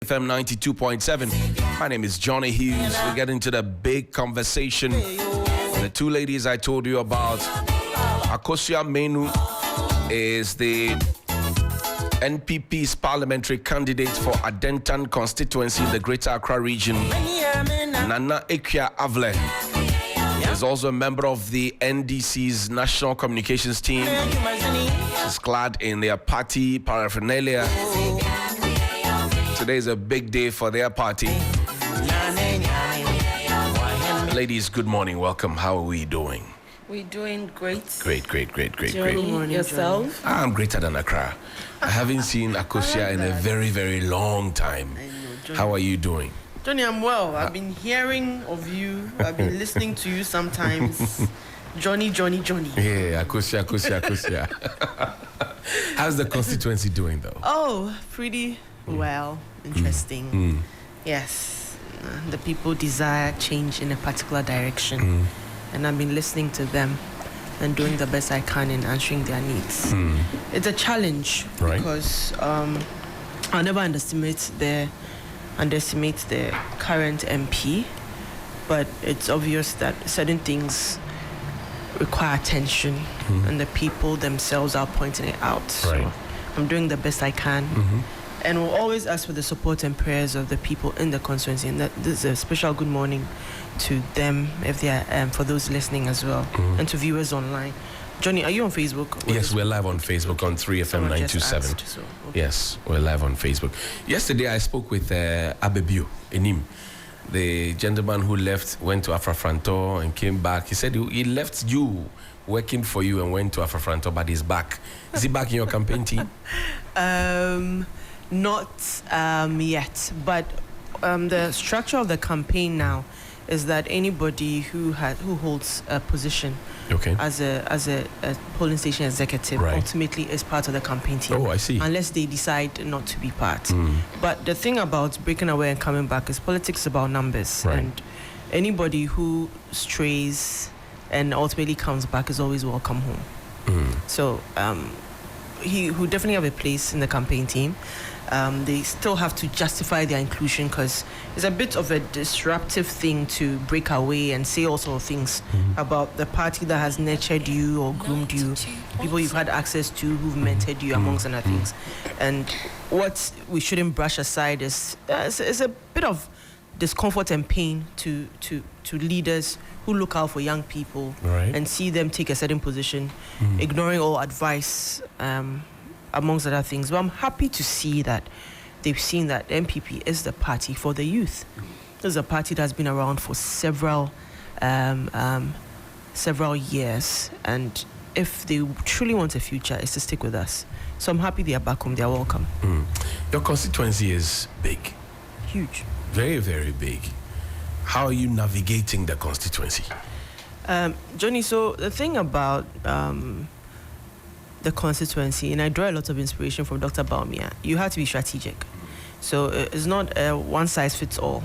FM 92.7. My name is Johnny Hughes. We get into the big conversation. The two ladies I told you about. Akosua Manu is the NPP's parliamentary candidate for Adenta Constituency in the Greater Accra region. Nana Akua Avle is also a member of the NDC's national communications team. She's clad in their party paraphernalia. Today is a big day for their party. Ladies, good morning. Welcome. How are we doing? We're doing great. Great. Good morning, yourself? I'm greater than Accra. I haven't seen Akosua in a very, very long time. How are you doing? Johnny, I'm well. I've been hearing of you. I've been listening to you sometimes. Johnny. Yeah, Akosua. How's the constituency doing, though? Oh, pretty well. Interesting. Yes. The people desire change in a particular direction. And I've been listening to them and doing the best I can in answering their needs. It's a challenge, right? Because I'll never underestimate the current MP, but it's obvious that certain things require attention, and the people themselves are pointing it out. Right. So I'm doing the best I can. And we'll always ask for the support and prayers of the people in the constituency. And this is a special good morning to them, if they are, for those listening as well, and to viewers online. Johnny, are you on Facebook? Yes, we're live on Facebook on 3FM 927. Okay. Yes, we're live on Facebook. Yesterday, I spoke with Abebio Enim, the gentleman who went to Afrafranto and came back. He said he left you working for you and went to Afrafranto, but he's back. Is he back in your campaign team? Not yet, but the structure of the campaign now is that anybody who holds a position as a polling station executive ultimately is part of the campaign team. Oh, I see. Unless they decide not to be part. But the thing about breaking away and coming back is politics is about numbers, and anybody who strays and ultimately comes back is always welcome home. So he will definitely have a place in the campaign team. They still have to justify their inclusion because it's a bit of a disruptive thing to break away and say all sorts of things about the party that has nurtured you or groomed you, people you've had access to who've mentored you, amongst other things. And what we shouldn't brush aside is a bit of discomfort and pain to leaders who look out for young people and see them take a certain position, ignoring all advice, amongst other things. But I'm happy to see that they've seen that MPP is the party for the youth. This is a party that's been around for several years, and if they truly want a future, it's to stick with us. So I'm happy they are back home. They are welcome. Your constituency is big. Huge. Very, very big. How are you navigating the constituency? Johnny, so the thing about the constituency, and I draw a lot of inspiration from Dr. Baumia, you have to be strategic. So it's not a one-size-fits-all.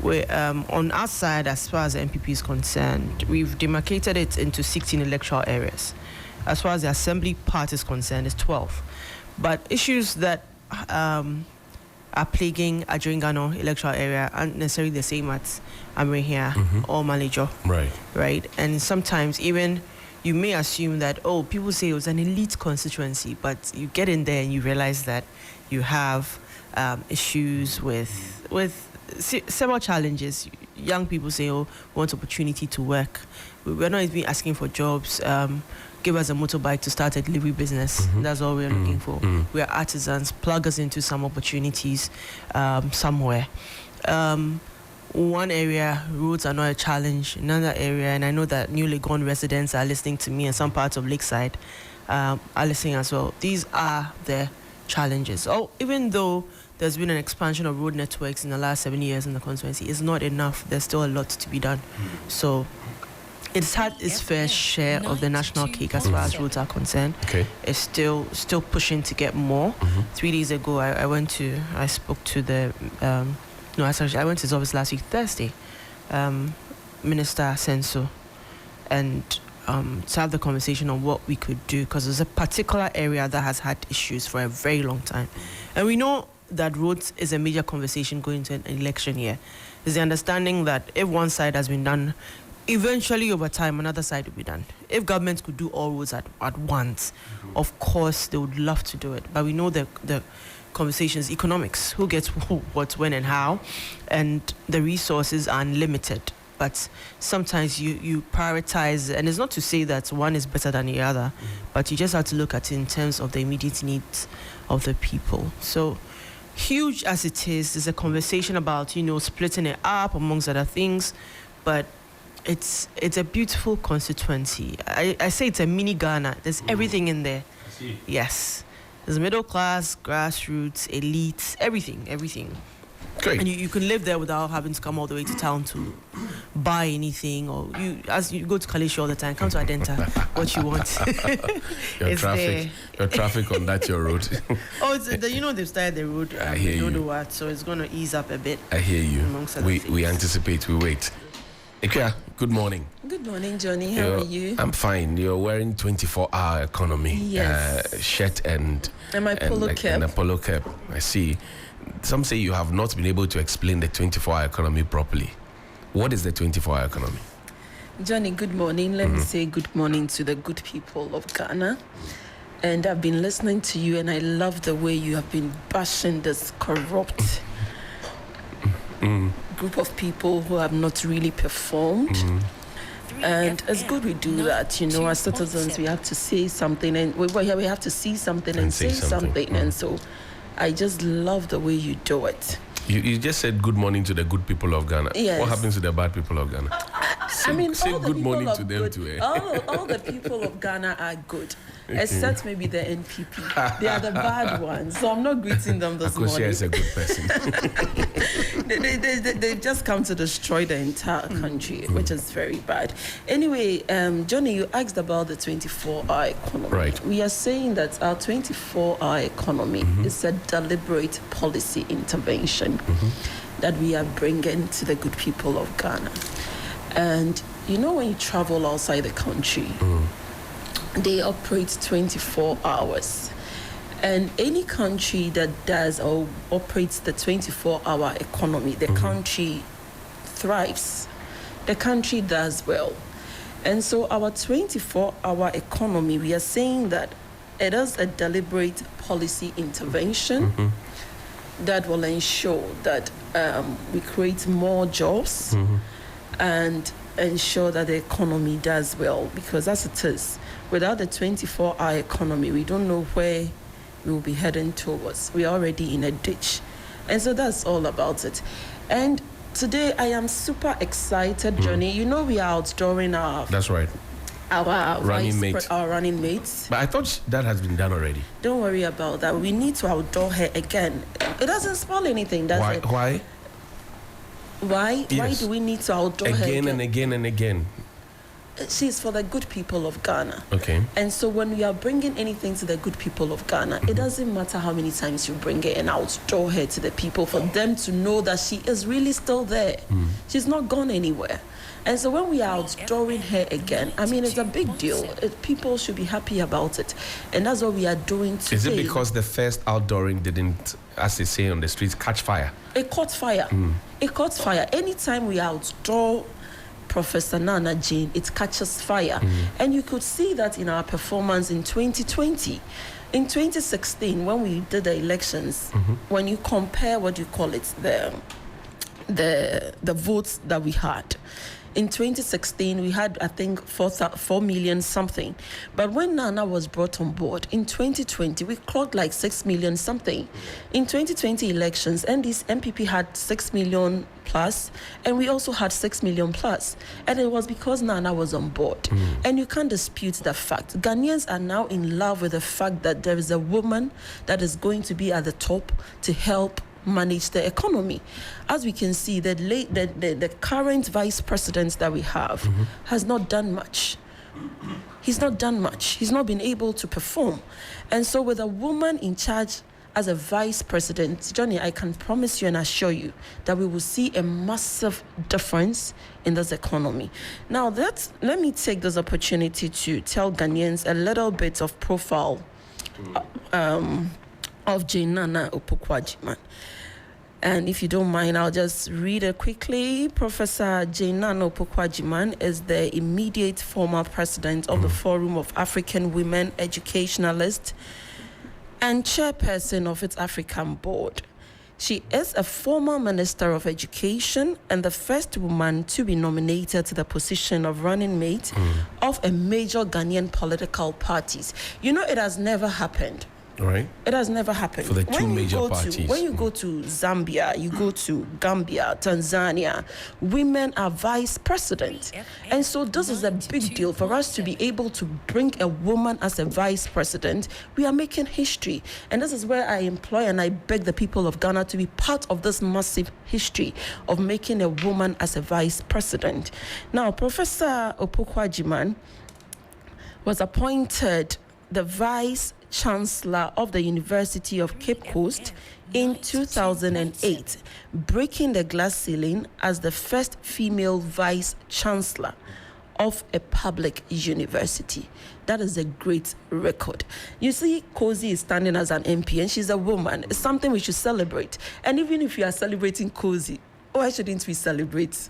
On our side, as far as the MPP is concerned, we've demarcated it into 16 electoral areas. As far as the assembly part is concerned, it's 12. But issues that are plaguing Adjringano electoral area aren't necessarily the same at Amrehia or Manager. Right? And sometimes even you may assume that, people say it was an elite constituency, but you get in there and you realize that you have issues with several challenges. Young people say, want opportunity to work. We're not even asking for jobs. Give us a motorbike to start a delivery business. That's all we're looking for. We are artisans. Plug us into some opportunities somewhere. One area, roads are not a challenge. Another area, and I know that newly gone residents are listening to me, and some parts of Lakeside are listening as well. These are the challenges. Even though there's been an expansion of road networks in the last 7 years in the constituency, it's not enough. There's still a lot to be done. So it's had its fair share of the national cake as far as roads are concerned. It's still pushing to get more. 3 days ago, I spoke to the I went to his office last week, Thursday, Minister Senso, and to have the conversation on what we could do, because there's a particular area that has had issues for a very long time. And we know that roads is a major conversation going to an election year. Is the understanding that if one side has been done, eventually over time another side will be done. If governments could do all roads at once, of course they would love to do it. But we know the conversations, economics, who gets what, when, and how, and the resources are unlimited. But sometimes you prioritize, and it's not to say that one is better than the other, but you just have to look at it in terms of the immediate needs of the people. So, huge as it is, there's a conversation about, splitting it up amongst other things, but it's a beautiful constituency. I say it's a mini Ghana. There's everything in there. I see. Yes. There's middle class, grassroots, elites, everything. Great. And you can live there without having to come all the way to town to buy anything, or as you go to Kalisha all the time, come to Adenta, what you want. Your traffic on that your road. They've started the road. I hear you. What, so it's going to ease up a bit. I hear you. We anticipate, we wait. Ikea, good morning. Good morning, Johnny. How are you? I'm fine. You're wearing 24-hour economy. Yes. Shirt and my polo cap. And a polo cap. I see. Some say you have not been able to explain the 24-hour economy properly. What is the 24-hour economy? Johnny, good morning. Let me say good morning to the good people of Ghana. And I've been listening to you, and I love the way you have been bashing this corrupt group of people who have not really performed. And it's good we do that. As citizens, we have to say something, and we have to see something and say something. And so I just love the way you do it. You just said good morning to the good people of Ghana. Yes. What happens to the bad people of Ghana? Say good morning to them too. All the people of Ghana are good, except maybe the NPP. They are the bad ones. So I'm not greeting them this morning. Akosua is a good person. They've just come to destroy the entire country, which is very bad. Anyway, Johnny, you asked about the 24-hour economy. Right. We are saying that our 24-hour economy is a deliberate policy intervention that we are bringing to the good people of Ghana. And when you travel outside the country, they operate 24 hours. And any country that does or operates the 24-hour economy, the country thrives. The country does well. And so our 24-hour economy, we are saying that it is a deliberate policy intervention that will ensure that we create more jobs and ensure that the economy does well. Because as it is, without the 24-hour economy, we don't know where we will be heading towards. We are already in a ditch. And so that's all about it. And today I am super excited, Johnny. We are outdooring our... That's right. Our running mates. But I thought that has been done already. Don't worry about that. We need to outdoor her again. It doesn't spoil anything, does it? Why? Why? Yes. Why do we need to outdoor her again and again and again? She's for the good people of Ghana. Okay. And so when we are bringing anything to the good people of Ghana, it doesn't matter how many times you bring it and outdoor her to the people for them to know that she is really still there. She's not gone anywhere. And so when we are outdooring her again, it's a big deal. People should be happy about it. And that's what we are doing today. Is it because the first outdooring didn't, as they say on the streets, catch fire? It caught fire. It caught fire. Anytime we outdoor Professor Nana Jane, it catches fire. And you could see that in our performance in 2020. In 2016, when we did the elections, when you compare the votes that we had, in 2016, we had, I think, 4 million something. But when Nana was brought on board, in 2020, we clocked like 6 million something. In 2020 elections, MPP had 6 million plus, and we also had 6 million plus. And it was because Nana was on board. And you can't dispute the fact. Ghanaians are now in love with the fact that there is a woman that is going to be at the top to help manage the economy. As we can see, the current vice president that we have has not done much. He's not done much. He's not been able to perform. And so with a woman in charge as a vice president, Johnny, I can promise you and assure you that we will see a massive difference in this economy. Now, let me take this opportunity to tell Ghanaians a little bit of profile of Jane Nana Akua Avle. And if you don't mind, I'll just read it quickly. Professor Jane Nana Akua Avle is the immediate former president of the Forum of African Women Educationalists and chairperson of its African board. She is a former Minister of Education and the first woman to be nominated to the position of running mate of a major Ghanaian political parties. You know, it has never happened. Right. It has never happened. For the two major parties. When you go to Zambia, you go to Gambia, Tanzania, women are vice president. And so this is a big deal for us to be able to bring a woman as a vice president. We are making history. And this is where I employ and I beg the people of Ghana to be part of this massive history of making a woman as a vice president. Now, Professor Akua Avle was appointed the vice chancellor of the University of Cape Coast in 2008, breaking the glass ceiling as the first female vice chancellor of a public university. That is a great record. You see, Cozy is standing as an MP and she's a woman. It's something we should celebrate. And even if you are celebrating Cozy, why shouldn't we celebrate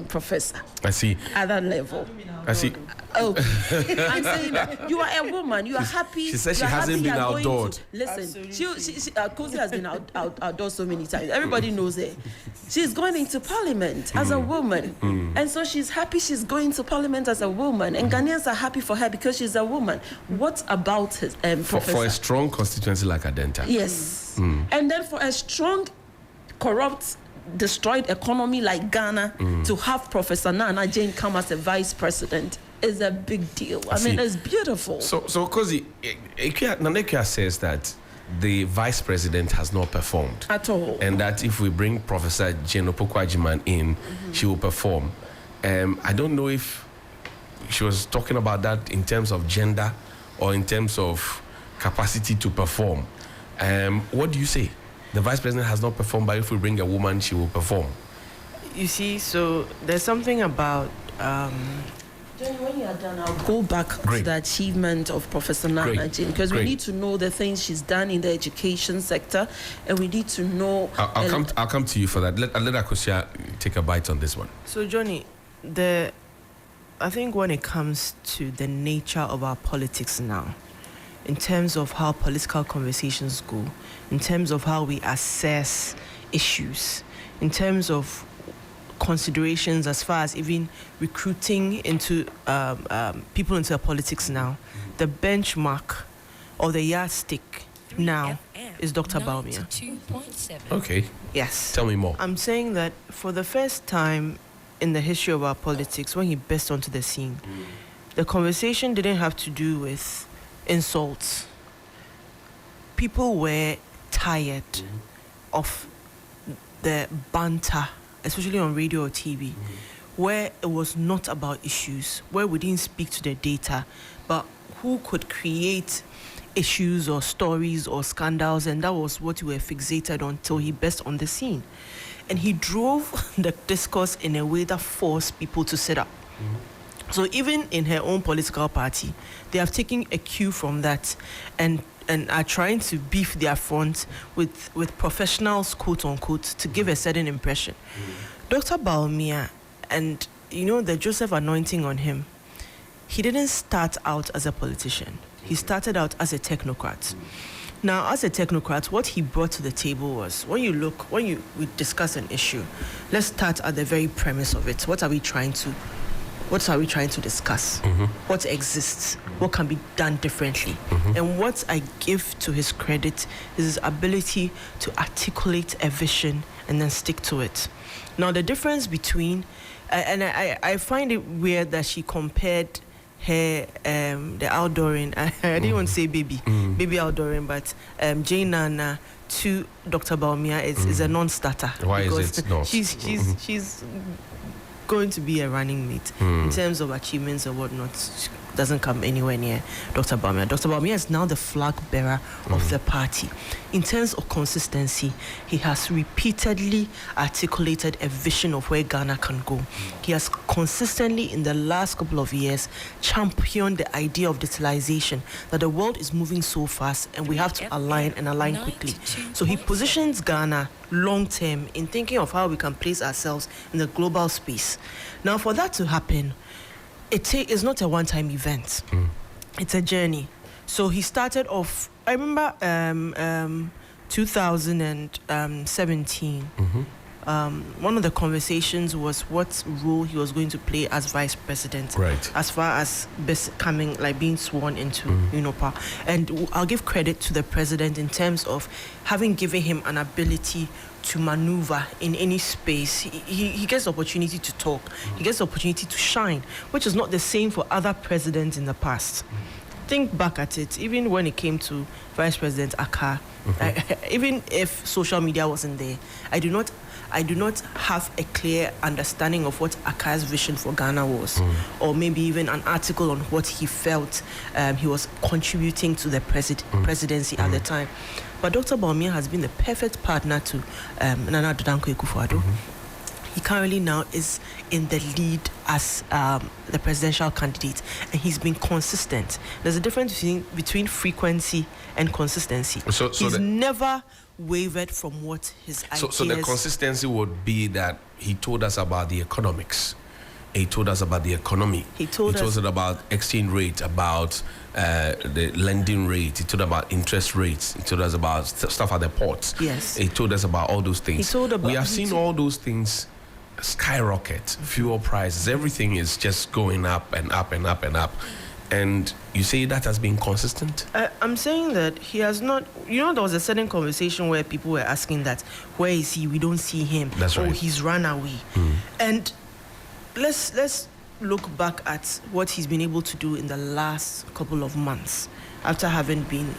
Professor? I see. At that level. I see. Oh, I'm saying that you are a woman. You are happy. She says she hasn't been outdoored. Listen, Cozy has been outdoors so many times. Everybody knows it. She's going into parliament as a woman. And so she's happy she's going to parliament as a woman. And Ghanaians are happy for her because she's a woman. What about his, Professor? For a strong constituency like Adenta. Yes. And then for a strong, corrupt, destroyed economy like Ghana, to have Professor Nana Jane come as a vice president is a big deal. I mean, it's beautiful. So Kozi, Nana Akua says that the vice president has not performed at all, and that if we bring Professor Jane Akua Avle in, she will perform. I don't know if she was talking about that in terms of gender or in terms of capacity to perform. What do you say? The vice president has not performed, but if we bring a woman, she will perform. You see, so there's something about... Jenny, when you are done, I'll go back to the achievement of Professor Nana Jane, because we need to know the things she's done in the education sector, and we need to know... I'll come to you for that. Let Akosua take a bite on this one. So, Johnny, I think when it comes to the nature of our politics now, in terms of how political conversations go, in terms of how we assess issues, in terms of considerations as far as even recruiting into people into politics now, the benchmark or the yardstick now is Dr. Bawumia. Okay. Yes. Tell me more. I'm saying that for the first time in the history of our politics, when he burst onto the scene, the conversation didn't have to do with insults. People were tired of the banter, especially on radio or TV, where it was not about issues, where we didn't speak to the data, but who could create issues or stories or scandals, and that was what we were fixated on till he burst on the scene. And he drove the discourse in a way that forced people to sit up. So even in her own political party, they have taken a cue from that and are trying to beef their front with professionals, quote unquote, to give a certain impression. Dr. Bawumia, and you know the Joseph anointing on him, he didn't start out as a politician. He started out as a technocrat. Now, as a technocrat, what he brought to the table was, we discuss an issue, let's start at the very premise of it. What are we trying to discuss? What exists? What can be done differently? And what I give to his credit is his ability to articulate a vision and then stick to it. Now, the difference between, and I find it weird that she compared her, the outdooring, I didn't want to say baby outdooring, but Jane Nana to Dr. Bawumia is a non-starter. Why is it? No. She's going to be a running mate in terms of achievements or whatnot. doesn't come anywhere near Dr. Bawumia. Dr. Bawumia is now the flag bearer of the party. In terms of consistency, he has repeatedly articulated a vision of where Ghana can go. He has consistently, in the last couple of years, championed the idea of digitalization, that the world is moving so fast and we have to align quickly. So he positions Ghana long term in thinking of how we can place ourselves in the global space. Now, for that to happen, it is not a one-time event. It's a journey. So he started off, I remember 2017. One of the conversations was what role he was going to play as vice president, right, as far as being sworn into power. And I'll give credit to the president in terms of having given him an ability to maneuver in any space. He gets the opportunity to talk. He gets the opportunity to shine, which is not the same for other presidents in the past. Think back at it, even when it came to Vice President Akar, even if social media wasn't there, I do not have a clear understanding of what Akar's vision for Ghana was, or maybe even an article on what he felt he was contributing to the presidency at the time. But Dr. Bawumia has been the perfect partner to Nana Akua. He currently now is in the lead as the presidential candidate, and he's been consistent. There's a difference between frequency and consistency. So he's never wavered from what his ideas... So the consistency would be that he told us about the economics. He told us about the economy. He told us about exchange rate, about the lending rate. He told about interest rates. He told us about stuff at the ports. Yes. He told us about all those things. We have seen all those things skyrocket. Fuel prices, everything is just going up and up and up and up. And you say that has been consistent? I'm saying that he has not... there was a certain conversation where people were asking that, where is he? We don't see him. That's right. Oh, he's run away. And let's look back at what he's been able to do in the last couple of months after having been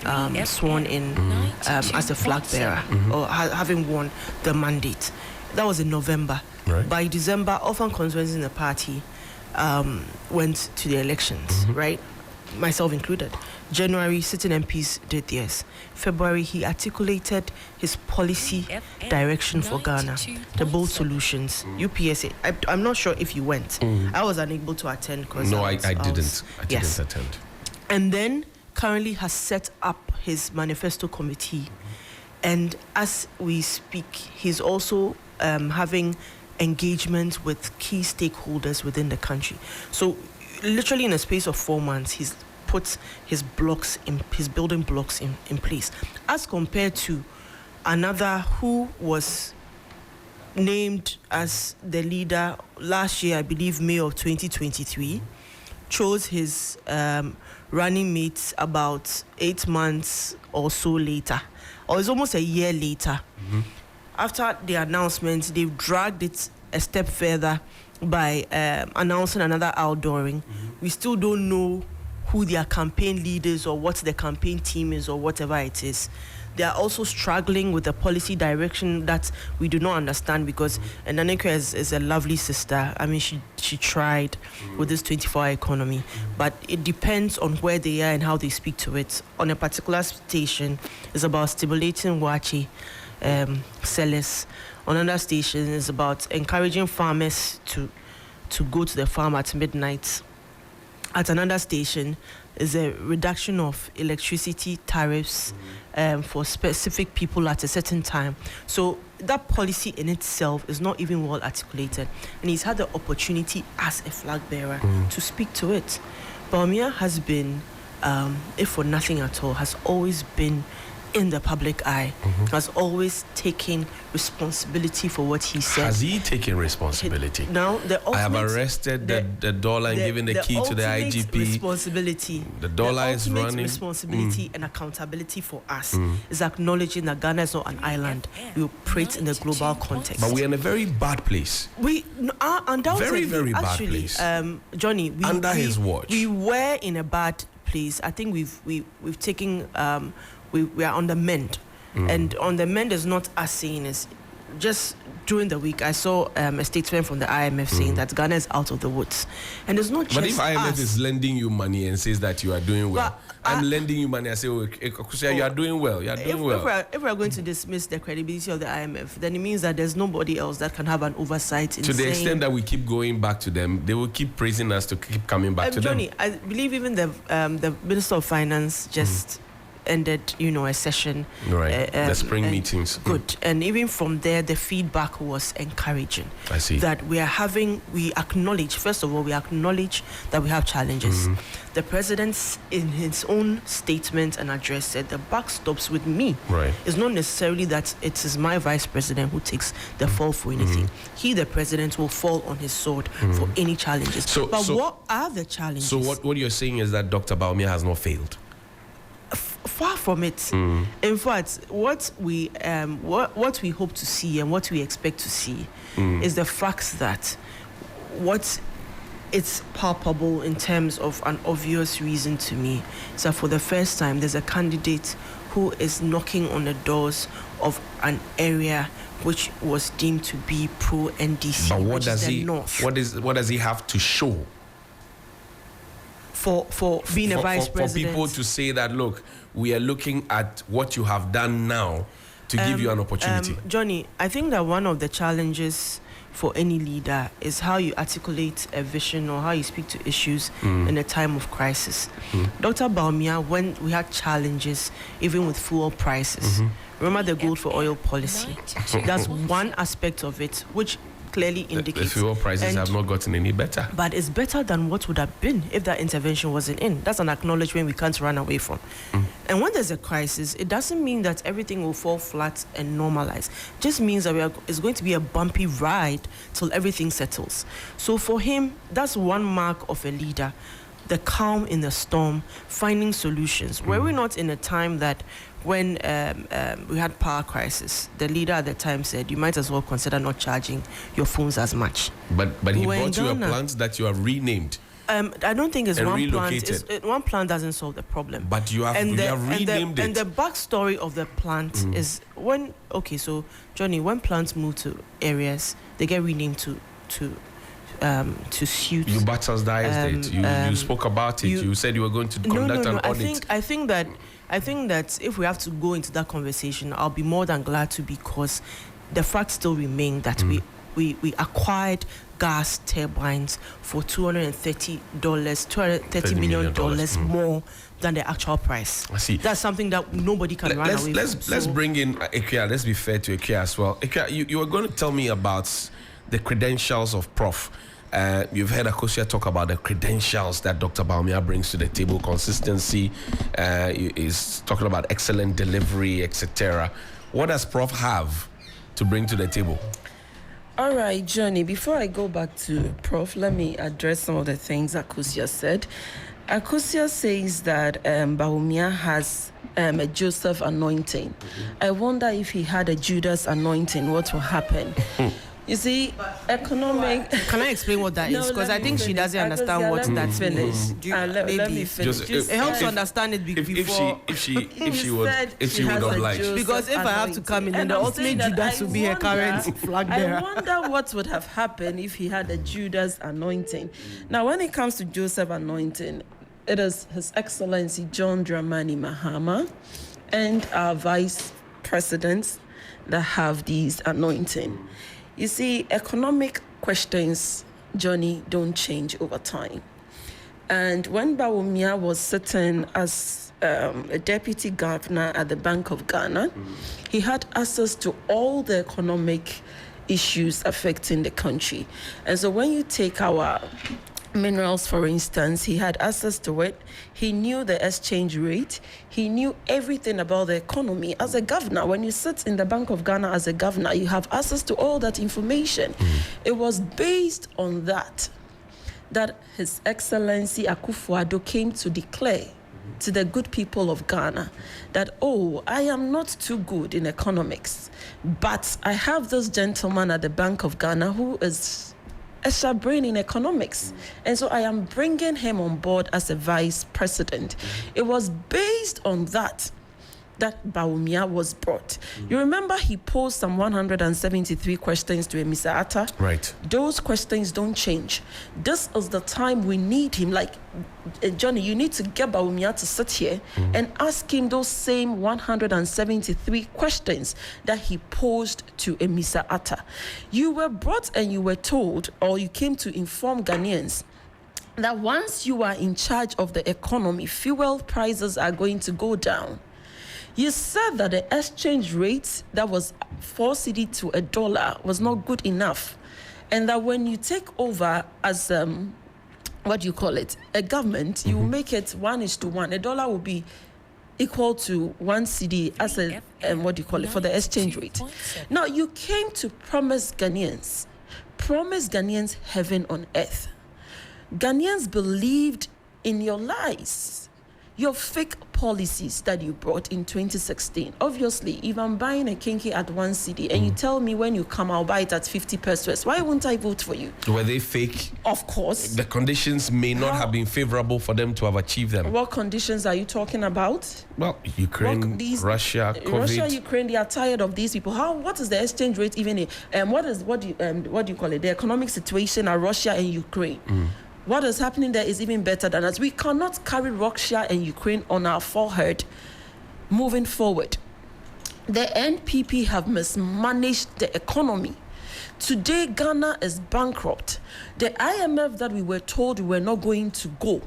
sworn in as a flag bearer, or having won the mandate. That was in November. Right. By December, often constituencies in the party went to the elections, right? Myself included. January, sitting MPs did theirs. February, he articulated his policy direction for Ghana, the bold solutions, UPSA. I'm not sure if you went. I was unable to attend because I didn't attend. And then currently has set up his manifesto committee. And as we speak, he's also having engagement with key stakeholders within the country. So literally in a space of 4 months, he's put his building blocks in place, as compared to another who was named as the leader last year, I believe May of 2023, chose his running mates about 8 months or so later, or it's almost a year later. After the announcement, they've dragged it a step further by announcing another outdooring. We still don't know who their campaign leaders or what the campaign team is or whatever it is. They are also struggling with the policy direction that we do not understand, because Nana Akua is a lovely sister. I mean, she tried with this 24-hour economy, but it depends on where they are and how they speak to it. On a particular station, it's about stimulating wachi sellers. On another station, it's about encouraging farmers to go to the farm at midnight. At another station is a reduction of electricity tariffs for specific people at a certain time. So that policy in itself is not even well articulated, and he's had the opportunity as a flag bearer to speak to it. Bawumia has been, if for nothing at all, has always been in the public eye, has always taken responsibility for what he said. Has he taken responsibility? Now, I have arrested the dollar and given the key to the IGP. Responsibility. The dollar is running. Responsibility and accountability for us is acknowledging that Ghana is not an island. We operate in the global context. But we're in a very bad place. We are undoubtedly, very bad place. Johnny, under his watch, we were in a bad place. I think we've taken. We are on the mend, and on the mend is not us saying is just during the week, I saw a statement from the IMF saying that Ghana is out of the woods, and it's not just. But if IMF us. is lending you money and says that you are doing well, But, I'm lending you money. I say, Akosua, you are doing well. You are doing well. If we're going to dismiss the credibility of the IMF, then it means that there's nobody else that can have an oversight. To the extent that we keep going back to them, they will keep praising us to keep coming back to Johnny, them. I believe even the Minister of Finance just ended, a session. Right. The spring meetings. Good. And even from there, the feedback was encouraging. I see. That we acknowledge, first of all, we acknowledge that we have challenges. The president, in his own statement and address, said the buck stops with me. Right. It's not necessarily that it is my vice president who takes the fall for anything. He, the president, will fall on his sword for any challenges. But what are the challenges? So what you're saying is that Dr. Bawumia has not failed? Far from it. In fact, what we hope to see and what we expect to see is the fact that what it's palpable in terms of an obvious reason to me is that for the first time there's a candidate who is knocking on the doors of an area which was deemed to be pro-NDC. But what does he have to show? For being a vice president. For people to say that, look, we are looking at what you have done now to give you an opportunity. Johnny, I think that one of the challenges for any leader is how you articulate a vision or how you speak to issues in a time of crisis. Dr. Bawumia, when we had challenges, even with fuel prices, remember the gold for oil policy? That's one aspect of it, which clearly indicates the fuel prices have not gotten any better. But it's better than what would have been if that intervention wasn't in. That's an acknowledgement we can't run away from. And when there's a crisis, it doesn't mean that everything will fall flat and normalize. It just means that it's going to be a bumpy ride till everything settles. So for him, that's one mark of a leader. The calm in the storm, finding solutions. Were we not in a time that when we had power crisis, the leader at the time said, you might as well consider not charging your phones as much. But he brought you a plant that you have renamed. I don't think it's one relocated. plant. One plant doesn't solve the problem. But you have renamed it. And the backstory of the plant is when, so Johnny, when plants move to areas, they get renamed to suit. You bastardized it. You spoke about it. You said you were going to conduct an audit. I think that if we have to go into that conversation, I'll be more than glad to, because the fact still remains that we acquired gas turbines for $230 million more than the actual price. I see. That's something that nobody can run away from. Let's bring in Ikea. Let's be fair to Ikea as well. Ikea, you were going to tell me about the credentials of Prof. You've heard Akosua talk about the credentials that Dr. Bawumia brings to the table. Consistency, is talking about excellent delivery, etc. What does Prof have to bring to the table? All right, Johnny, before I go back to Prof, let me address some of the things Akosua said. Akosua says that Bawumia has a Joseph anointing. I wonder if he had a Judas anointing, what will happen? You see, economic... Can I explain what that is? Because I think she doesn't understand what that means. Let me finish. It helps to understand it before... If she would oblige. Because if I have to come in, then the ultimate Judas will be her current flag bearer. I wonder what would have happened if he had a Judas anointing. Now, when it comes to Joseph anointing, it is His Excellency John Dramani Mahama and our vice presidents that have these anointing. You see, economic questions, Johnny, don't change over time. And when Bawumia was sitting as a deputy governor at the Bank of Ghana, he had access to all the economic issues affecting the country. And so when you take our minerals, for instance, he had access to it. He knew the exchange rate. He knew everything about the economy. As a governor, when you sit in the Bank of Ghana as a governor, you have access to all that information. It was based on that His Excellency Akufo-Addo came to declare to the good people of Ghana that, I am not too good in economics, but I have this gentleman at the Bank of Ghana who is a brain in economics. And so I am bringing him on board as a vice president. It was based on that that Bawumia was brought. You remember he posed some 173 questions to Mr. Atta? Right. Those questions don't change. This is the time we need him. Like, Johnny, you need to get Bawumia to sit here and ask him those same 173 questions that he posed to Mr. Atta. You were brought and you were told, or you came to inform Ghanaians, that once you are in charge of the economy, fuel prices are going to go down. You said that the exchange rate that was 4 cedi to $1 was not good enough. And that when you take over as, what do you call it, a government, you make it 1:1. $1 will be equal to 1 cedi as a, what do you call it, for the exchange rate. Now, you came to promise Ghanaians heaven on earth. Ghanaians believed in your lies. Your fake policies that you brought in 2016. Obviously, if I'm buying a kinky at 1 cedi and you tell me when you come, I'll buy it at 50 pesos, why won't I vote for you? Were they fake? Of course. The conditions may not have been favorable for them to have achieved them. What conditions are you talking about? Well, Ukraine, Russia, COVID. Russia, Ukraine, they are tired of these people. What is the exchange rate even? What do you call it? The economic situation at Russia and Ukraine. What is happening there is even better than us. We cannot carry Russia and Ukraine on our forehead moving forward. The NPP have mismanaged the economy. Today, Ghana is bankrupt. The IMF that we were told we were not going to go,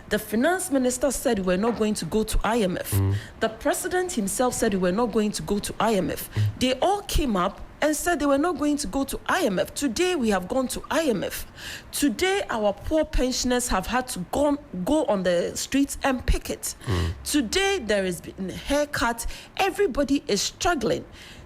the finance minister said we were not going to go to IMF. The president himself said we were not going to go to IMF. They all came up and said they were not going to go to IMF. Today, we have gone to IMF. Today, our poor pensioners have had to go on the streets and picket. Today, there has been a haircut. Everybody is struggling.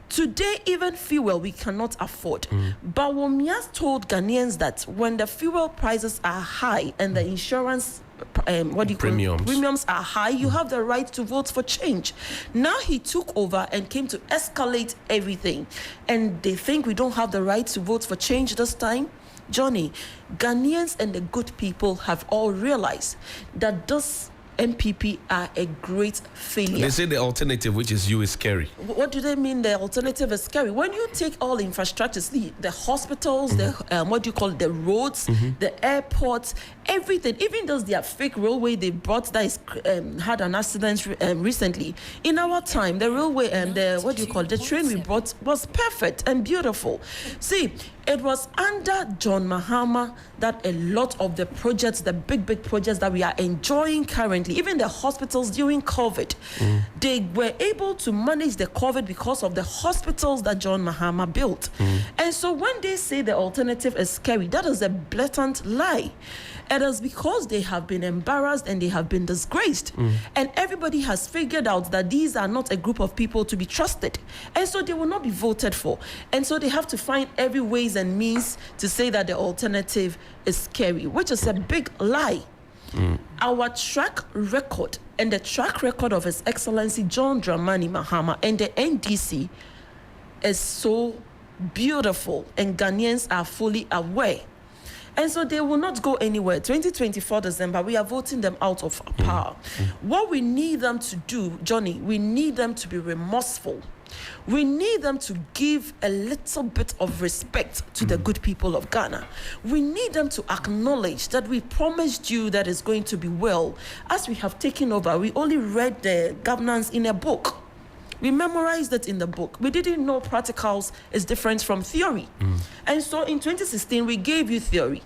Today, even fuel we cannot afford. Bawumia told Ghanaians that when the fuel prices are high and the insurance premiums are high, you have the right to vote for change. Now he took over and came to escalate everything, and they think we don't have the right to vote for change this time. Johnny, Ghanaians and the good people have all realized that this MPP are a great failure. They say the alternative, which is you, is scary. What do they mean the alternative is scary? When you take all infrastructures, the hospitals, the roads, the airports, everything, even those their fake railway they brought that is, had an accident recently. In our time, the railway and the train we brought was perfect and beautiful. See, it was under John Mahama that a lot of the projects, the big projects that we are enjoying currently, even the hospitals during COVID, they were able to manage the COVID because of the hospitals that John Mahama built. And so when they say the alternative is scary, that is a blatant lie. It is because they have been embarrassed and they have been disgraced. And everybody has figured out that these are not a group of people to be trusted. And so they will not be voted for. And so they have to find every ways and means to say that the alternative is scary, which is a big lie. Our track record and the track record of His Excellency John Dramani Mahama and the NDC is so beautiful, and Ghanaians are fully aware. And so they will not go anywhere. 2024 December, we are voting them out of power. What we need them to do, Johnny, we need them to be remorseful. We need them to give a little bit of respect to the good people of Ghana. We need them to acknowledge that we promised you that it's going to be well. As we have taken over, we only read the governance in a book. We memorized it in the book. We didn't know practicals is different from theory. And so in 2016, we gave you theory.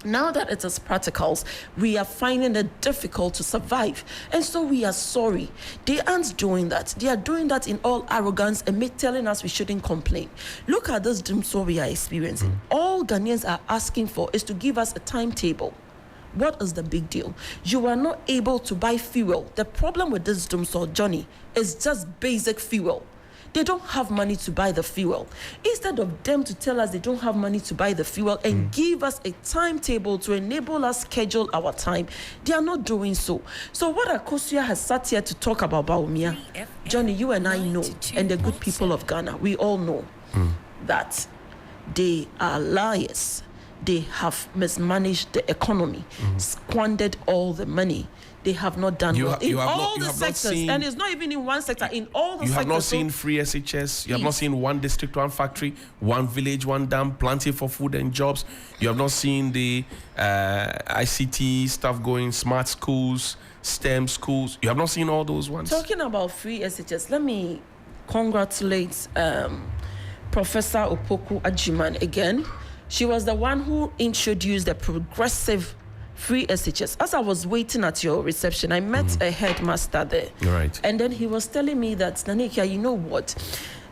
Now that it is practicals, we are finding it difficult to survive. And so we are sorry. They aren't doing that. They are doing that in all arrogance and telling us we shouldn't complain. Look at this doomsday we are experiencing. All Ghanaians are asking for is to give us a timetable. What is the big deal? You are not able to buy fuel. The problem with this doomsday, Johnny, is just basic fuel. They don't have money to buy the fuel. Instead of them to tell us they don't have money to buy the fuel and give us a timetable to enable us schedule our time, they are not doing so. So what Akosua has sat here to talk about Bawumia, Johnny, you and I know, and the good people of Ghana, we all know that they are liars. They have mismanaged the economy, squandered all the money. they have not done well. In all the not sectors, seen, and it's not even in one sector, in all the sectors. You have not seen free SHS, you have not seen one district, one factory, one village, one dam, planting for food and jobs. You have not seen the ICT stuff going, smart schools, STEM schools. You have not seen all those ones. Talking about free SHS, let me congratulate Professor Opoku Ajiman again. She was the one who introduced the progressive free SHS. As I was waiting at your reception, I met a headmaster there. Right. And then he was telling me that, Nana Akua, you know what?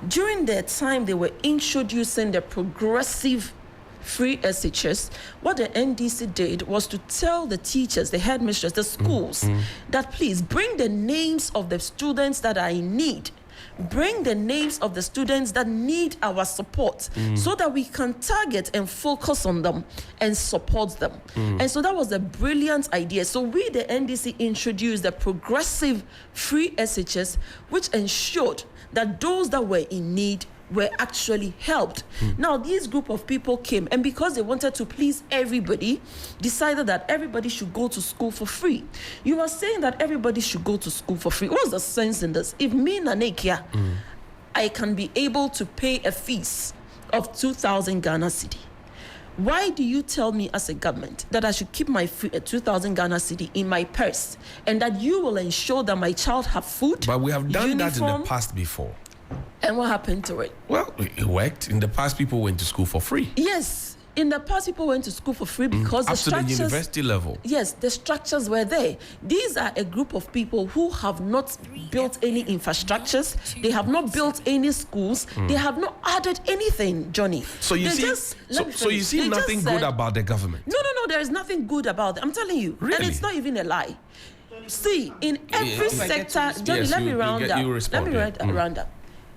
During the time they were introducing the progressive free SHS, what the NDC did was to tell the teachers, the headmistress, the schools, that please bring the names of the students that are in need. Bring the names of the students that need our support so that we can target and focus on them and support them. And so that was a brilliant idea. So we, the NDC, introduced the progressive free SHS, which ensured that those that were in need were actually helped. Now, this group of people came, and because they wanted to please everybody, decided that everybody should go to school for free. You are saying that everybody should go to school for free. What's the sense in this? If me, Nana Akua, I can be able to pay a fees of 2,000 Ghana cedi, why do you tell me as a government that I should keep my 2,000 Ghana cedi in my purse, and that you will ensure that my child have food? But we have done that in uniform? the past before. And what happened to it? Well, it worked. In the past, people went to school for free. Yes, in the past, people went to school for free because the up to the structures, university level. Yes, the structures were there. These are a group of people who have not built any infrastructures. They have not built any schools. They have not added anything, Johnny. So you They see, just- let me so you finish. see They just nothing said- good about the government. No, there is nothing good about it. I'm telling you. And Really? it's not even a lie. See, in every If I get to sector, respond. Johnny, Yes, let me you round get- up. you respond, Let me yeah. round up.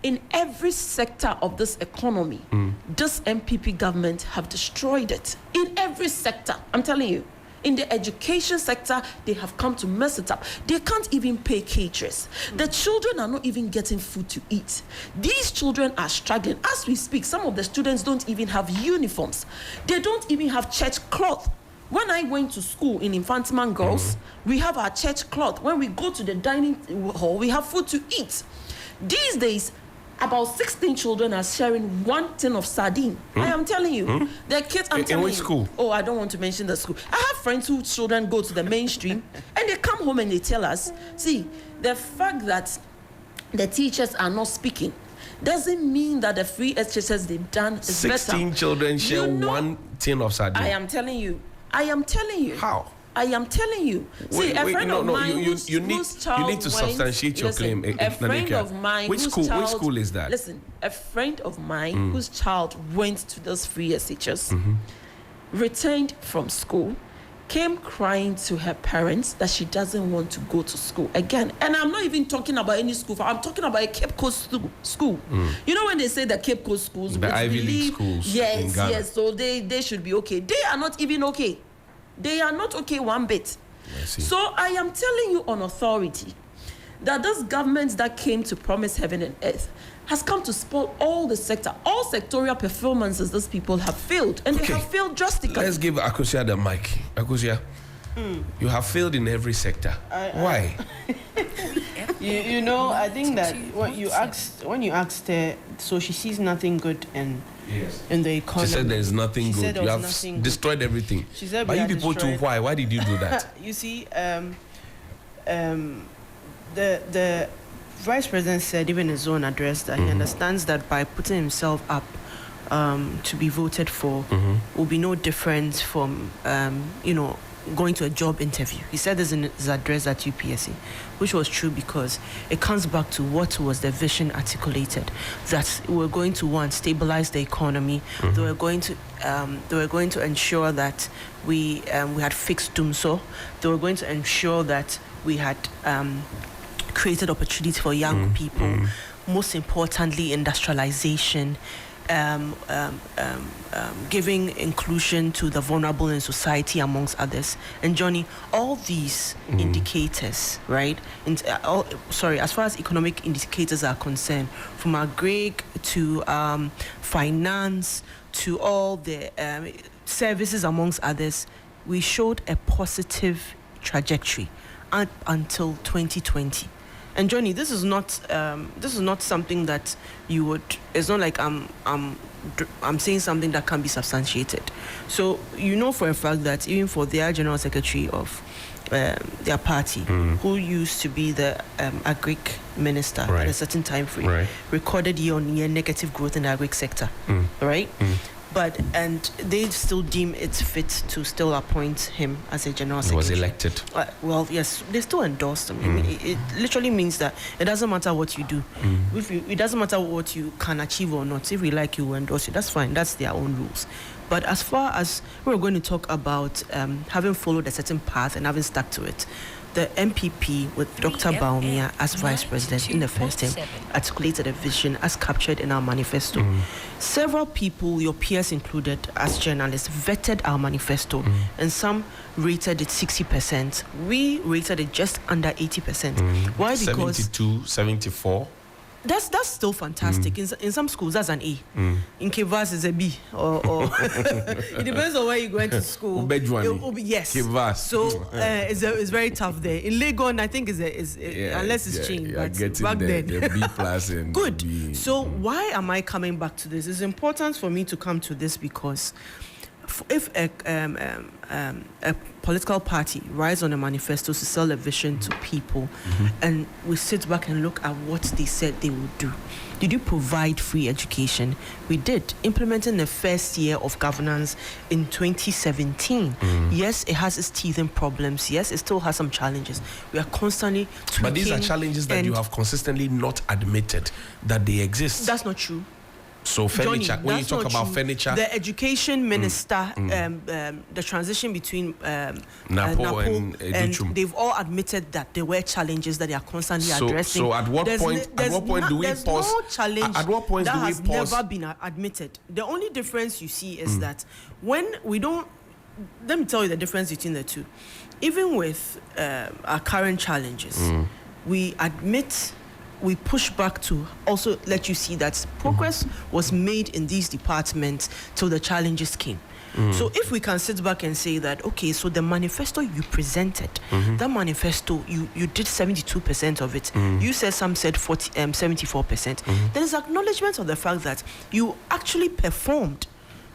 In every sector of this economy, this MPP government have destroyed it. In every sector, I'm telling you. In the education sector, they have come to mess it up. They can't even pay caterers. The children are not even getting food to eat. These children are struggling. As we speak, some of the students don't even have uniforms. They don't even have church cloth. When I went to school in Infantiman Girls, we have our church cloth. When we go to the dining hall, we have food to eat. These days, about 16 children are sharing one tin of sardine. I am telling you. Their kids, I'm telling you. In which school? Oh, I don't want to mention the school. I have friends whose children go to the mainstream and they come home and they tell us, see, the fact that the teachers are not speaking doesn't mean that the free SHS they've done is 16 better. children share You know- one tin of sardine. I am telling you. How? I am telling you. See, a friend of mine whose child you need to went- substantiate your listen, claim. A friend of mine Which whose school? child, Which school is that? Listen, a friend of mine whose child went to those free SHS, returned from school, came crying to her parents that she doesn't want to go to school again. And I'm not even talking about any school. I'm talking about a Cape Coast school. You know when they say the Cape Coast schools, The which Ivy League believe- schools in Yes, Ghana. yes. So they should be okay. They are not even okay. They are not okay one bit. I see. So I am telling you on authority that this government that came to promise heaven and earth has come to spoil all the sector, all sectorial performances these people have failed, and Okay. they have failed drastically. Let's give Akosua the mic. Akosua, you have failed in every sector. Why? You know, I think that when you asked her, so she sees nothing good in the economy. She said there's nothing She good. said there You was have nothing good. destroyed everything. She said But we you had people too, destroyed- why? Why did you do that? You see, the vice president said even in his own address that he understands that by putting himself up to be voted for will be no difference from going to a job interview. He said this in his address at UPSC, which was true because it comes back to what was the vision articulated, that we're going to stabilize the economy. They were going to ensure that we had fixed DUMSO. They were going to ensure that we had created opportunity for young people. Most importantly, industrialization. Giving inclusion to the vulnerable in society, amongst others. And Johnny, all these indicators, right? As far as economic indicators are concerned, from agrig to finance to all the services, amongst others, we showed a positive trajectory up until 2020. And Johnny, this is not something that you would. It's not like I'm saying something that can be substantiated. So you know for a fact that even for their general secretary of their party, who used to be the agric minister at a certain time frame, recorded year-on-year negative growth in the agric sector, right? And they still deem it fit to still appoint him as a general secretary. He was elected. Well, yes, they still endorsed him. I mean, it literally means that it doesn't matter what you do. It doesn't matter what you can achieve or not. If we like you, endorse you. That's fine. That's their own rules. But as far as we're going to talk about having followed a certain path and having stuck to it, the MPP with Dr. Bawumia as vice president in the first term articulated a vision as captured in our manifesto. Several people, your peers included, as journalists, vetted our manifesto, and some rated it 60%. We rated it just under 80%. Why? Because 72, 74. That's still fantastic. In some schools, that's an A. In Kivas, it's a B. Or it depends on where you go to school. Yes. Kivas. So it's very tough there. In Legon, I think unless it's changed. But back then, the B plus and good. B. So why am I coming back to this? It's important for me to come to this because if a political party writes on a manifesto to sell a vision to people, and we sit back and look at what they said they would do. Did you provide free education? We did, implementing the first year of governance in 2017. Yes, it has its teething problems. Yes, it still has some challenges. We are constantly tweaking. But these are challenges that you have consistently not admitted that they exist. That's not true. So furniture, Johnny, when you talk about furniture, the education minister, the transition between Napo and Educhum, they've all admitted that there were challenges that they are constantly addressing. So at what point do we pause? No challenge at what point that do we has pause? never been admitted. The only difference you see is that when we don't. Let me tell you the difference between the two. Even with our current challenges, we admit. We push back to also let you see that progress was made in these departments till the challenges came. So if we can sit back and say that, okay, so the manifesto you presented, that manifesto, you did 72% of it. You said some said 74%. There is acknowledgement of the fact that you actually performed.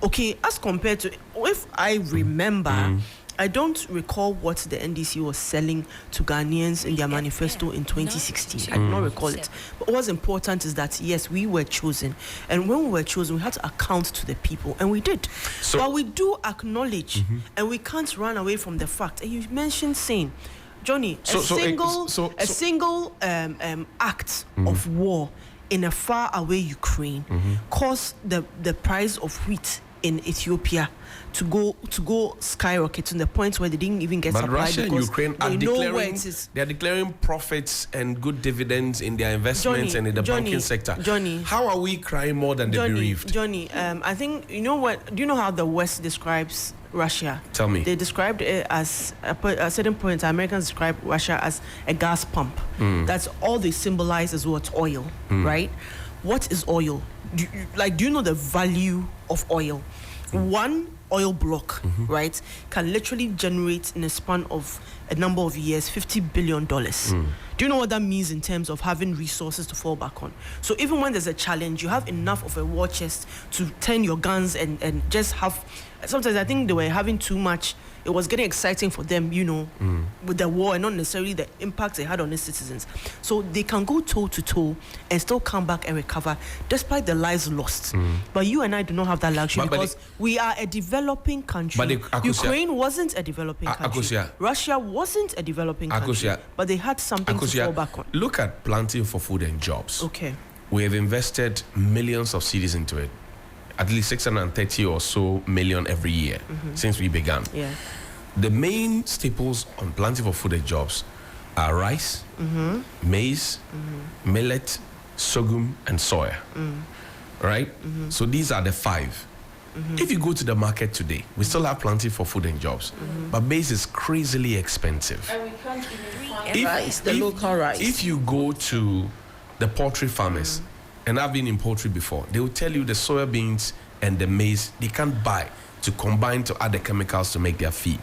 Okay, as compared to, if I remember, I don't recall what the NDC was selling to Ghanaians in their manifesto in 2016. I do not recall it. But what's important is that, yes, we were chosen. And when we were chosen, we had to account to the people. And we did. But we do acknowledge, and we can't run away from the fact. And you mentioned saying, Johnny, a single act of war in a faraway Ukraine caused the price of wheat in Ethiopia to go skyrocket to the point where they didn't even get supplied. But Russia and Ukraine are declaring profits and good dividends in their investments and in the banking sector. Johnny, how are we crying more than the bereaved? Johnny, I think you know what? Do you know how the West describes Russia? Tell me. They described it as at certain point. Americans describe Russia as a gas pump. That's all they symbolize is what? Oil, right? What is oil? Do you know the value of oil? One oil block, right, can literally generate in a span of a number of years $50 billion. Do you know what that means in terms of having resources to fall back on? So even when there's a challenge, you have enough of a war chest to turn your guns and just have. Sometimes I think they were having too much. It was getting exciting for them, with the war and not necessarily the impact they had on the citizens. So they can go toe to toe and still come back and recover despite the lives lost. But you and I do not have that luxury because we are a developing country. Ukraine wasn't a developing country. Russia wasn't a developing country. But they had something to fall back on. Look at planting for food and jobs. Okay. We have invested millions of cedis into it. At least 630 or so million every year since we began. Yeah. The main staples on planting for food and jobs are rice, maize, millet, sorghum, and soya. Right? So these are the five. If you go to the market today, we still have planting for food and jobs, but maize is crazily expensive. And we can't even find local rice. If you go to the poultry farmers, and I've been in poultry before, they will tell you the soya beans and the maize, they can't buy to combine to add the chemicals to make their feed.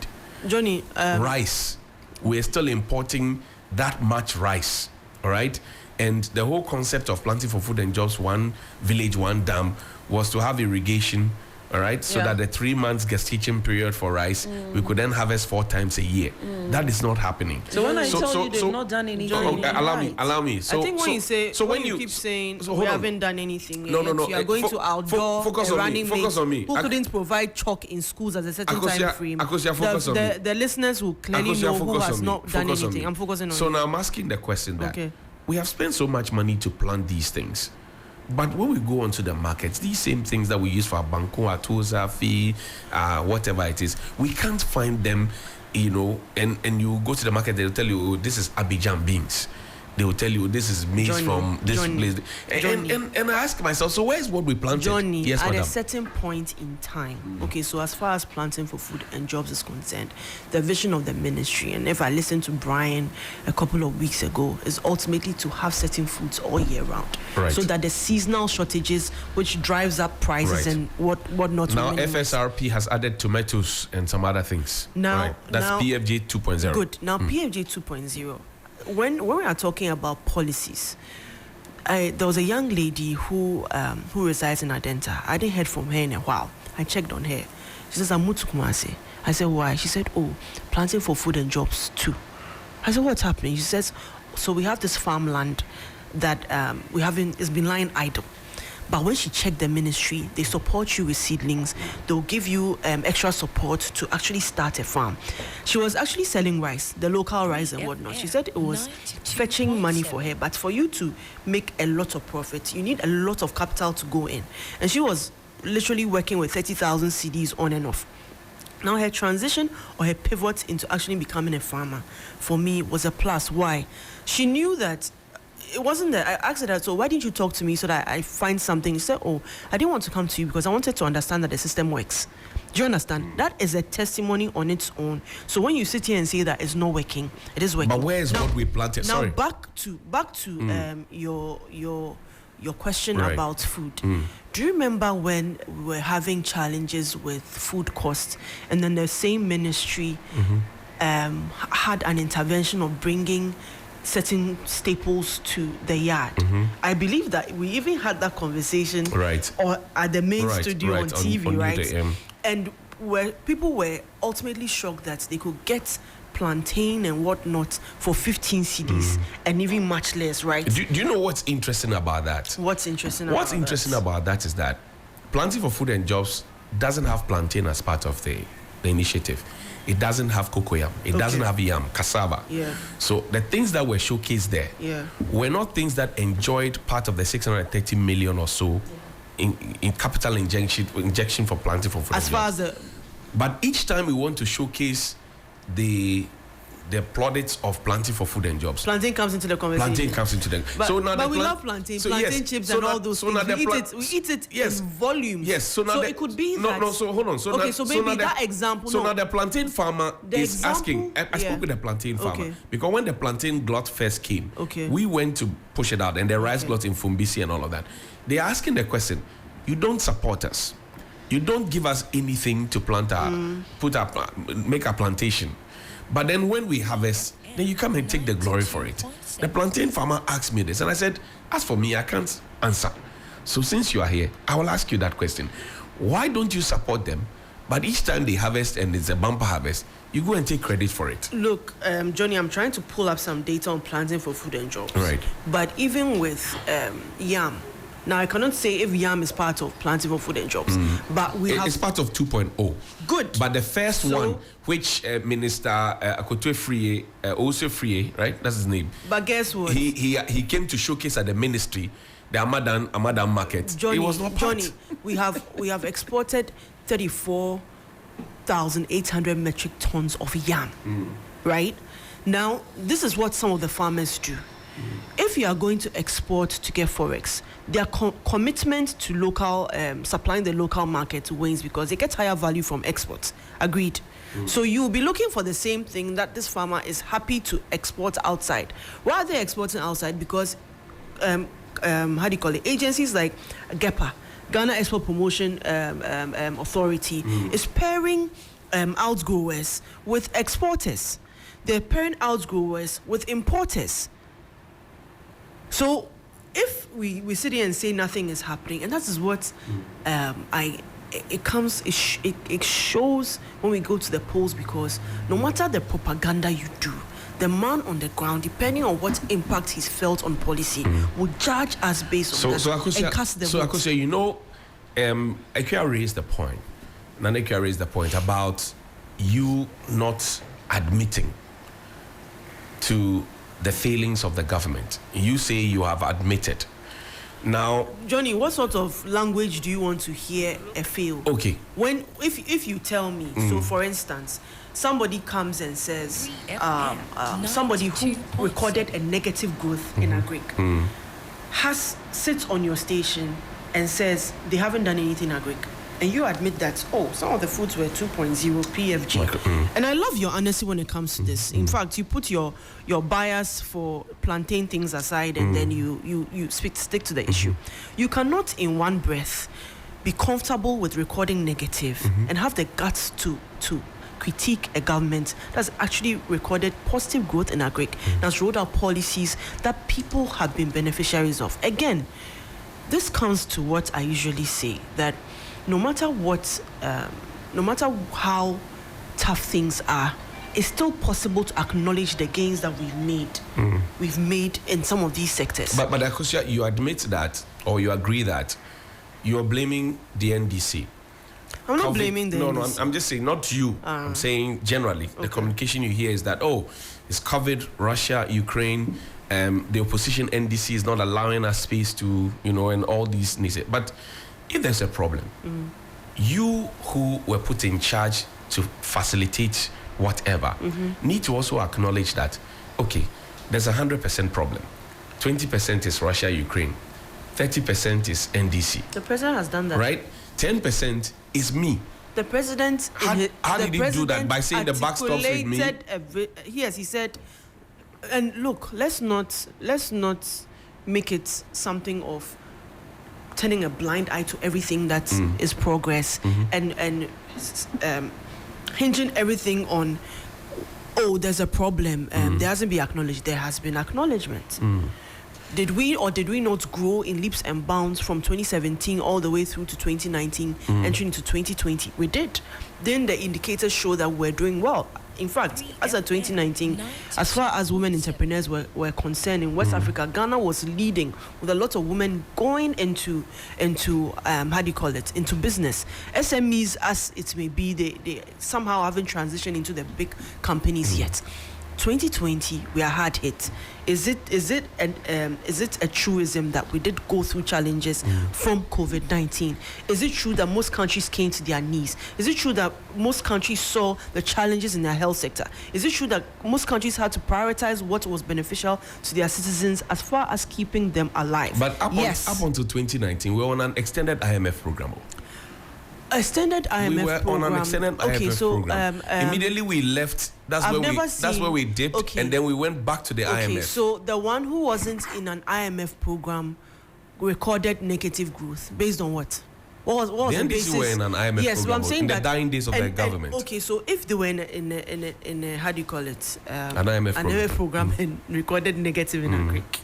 Johnny, rice, we're still importing that much rice, all right? And the whole concept of planting for food and jobs, one village, one dam, was to have irrigation, all right? So that the 3 months gestation period for rice, we could then harvest 4 times a year. That is not happening. So when I tell you they've not done anything, allow me. So, I think when you say, so when you keep saying we haven't done anything, no, you are going to outdoor focus on me. Focus on me. Who couldn't provide chalk in schools at a certain time frame. Focus on me. The listeners will clearly know who has not done anything. I'm focusing on So you. now I'm asking the question that we have spent so much money to plant these things. But when we go onto the markets, these same things that we use for banku, atoza, fee, whatever it is, we can't find them, you know, and you go to the market, they'll tell you, oh, this is Abidjan beans. They will tell you this is maize from this place. And I ask myself, so where's what we planted? Johnny, yes, at madam. a certain point in time, okay, so as far as planting for food and jobs is concerned, the vision of the ministry, and if I listened to Brian a couple of weeks ago, is ultimately to have certain foods all year round. Right. So that the seasonal shortages, which drives up prices and what not. Now FSRP has added tomatoes and some other things. Now, that's PFJ 2.0. Good. Now PFJ 2.0. When we are talking about policies, there was a young lady who resides in Adenta. I didn't hear from her in a while. I checked on her. She says, I'm Kumasi. I said, why? She said, oh, planting for food and jobs too. I said, what's happening? She says, so we have this farmland that it's been lying idle. But when she checked the ministry, they support you with seedlings. They'll give you extra support to actually start a farm. She was actually selling rice, the local rice and whatnot. She said it was fetching money for her. But for you to make a lot of profit, you need a lot of capital to go in. And she was literally working with 30,000 CDs on and off. Now her transition or her pivot into actually becoming a farmer, for me, was a plus. Why? She knew that it wasn't that. I asked her, so why didn't you talk to me so that I find something? She said, oh, I didn't want to come to you because I wanted to understand that the system works. Do you understand? That is a testimony on its own. So when you sit here and say that it's not working, it is working. But where is what we planted? Now Sorry. back to your question about food. Do you remember when we were having challenges with food costs, and then the same ministry had an intervention of bringing certain staples to the yard? I believe that we even had that conversation or at the main studio on TV, on right? And where people were ultimately shocked that they could get plantain and whatnot for 15 CDs and even much less, right? Do you know what's interesting about that? What's interesting about that is that Planting for Food and Jobs doesn't have plantain as part of the initiative. It doesn't have cocoyam. It doesn't have yam, cassava. So the things that were showcased there were not things that enjoyed part of the 630 million or so in capital injection for planting for food. As far as but each time we want to showcase the plaudits of planting for food and jobs, plantain comes into the conversation. But we love plantain, chips and all those things. We eat it in volumes. Yes. So it could be that. So hold on. So that example. So now the plantain farmer is asking. I spoke with the plantain farmer because when the plantain glut first came, we went to push it out, and the rice glut in Fumbisi and all of that. They are asking the question: you don't support us. You don't give us anything to plant make our plantation. But then when we harvest, then you come and take the glory for it. The plantain farmer asked me this, and I said, as for me, I can't answer. So since you are here, I will ask you that question. Why don't you support them? But each time they harvest and it's a bumper harvest, you go and take credit for it. Look, Johnny, I'm trying to pull up some data on planting for food and jobs. Right. But even with yam, now, I cannot say if yam is part of planting for food and jobs, but it's part of 2.0. Good. But the first one, which Minister Akosua Manu, right? That's his name. But guess what? He came to showcase at the ministry, the Amadan market. Johnny, it was not part. Johnny, we have exported 34,800 metric tons of yam, right? Now, this is what some of the farmers do. If you are going to export to get forex, their commitment to local supplying the local market wanes because they get higher value from exports. Agreed. So you will be looking for the same thing that this farmer is happy to export outside. Why are they exporting outside? Because agencies like GEPA, Ghana Export Promotion Authority, is pairing outgrowers with exporters. they're pairing outgrowers with importers. So if we sit here and say nothing is happening, and that is what it shows when we go to the polls, because no matter the propaganda you do, the man on the ground, depending on what impact he's felt on policy, will judge us based on that and cast the vote. Akosua, you know, Akua raised the point. Nana Akua raised the point about you not admitting to the failings of the government. You say you have admitted. Now, Johnny, what sort of language do you want to hear a fail? Okay. If you tell me, so for instance, somebody comes and says, somebody who recorded a negative growth in agric sits on your station and says they haven't done anything agric, and you admit that, some of the foods were 2.0 PFG. And I love your honesty when it comes to this. In fact, you put your bias for plantain things aside, and then you stick to the issue. You cannot in one breath be comfortable with recording negative and have the guts to critique a government that's actually recorded positive growth in agric, that's rolled out policies that people have been beneficiaries of. Again, this comes to what I usually say, that no matter how tough things are, it's still possible to acknowledge the gains that we've made in some of these sectors. But Akosua, you admit that, or you agree that you are blaming the NDC. I'm not blaming the NDC. I'm just saying, not you. I'm saying generally, the communication you hear is that, it's COVID, Russia, Ukraine, the opposition NDC is not allowing us space to, and all these needs. But if there's a problem, you who were put in charge to facilitate whatever need to also acknowledge that, there's 100% problem. 20% is Russia, Ukraine. 30% is NDC. The president has done that. Right? 10% is me. The president... How did he do that? By saying the buck stops with me? Yes, he said... And look, let's not make it something of turning a blind eye to everything that is progress and hinging everything on, there's a problem, there hasn't been acknowledged. There has been acknowledgement. Did we not grow in leaps and bounds from 2017 all the way through to 2019, entering into 2020? We did. Then the indicators show that we're doing well. In fact, as of 2019, as far as women entrepreneurs were concerned in West Africa, Ghana was leading with a lot of women going into into business. SMEs, as it may be, they somehow haven't transitioned into the big companies yet. 2020, we are hard hit. Is it a truism that we did go through challenges from COVID-19? Is it true that most countries came to their knees? Is it true that most countries saw the challenges in their health sector? Is it true that most countries had to prioritize what was beneficial to their citizens as far as keeping them alive? But up until 2019, we were on an extended IMF program. Extended IMF we were program. on an extended IMF program. Immediately we left. That's where we dipped, and then we went back to the IMF. So the one who wasn't in an IMF program recorded negative growth based on what? What was the basis? NDC were in an IMF program. I'm saying in that the dying days of the government. So if they were in a how do you call it? An IMF program and recorded negative in a Greek.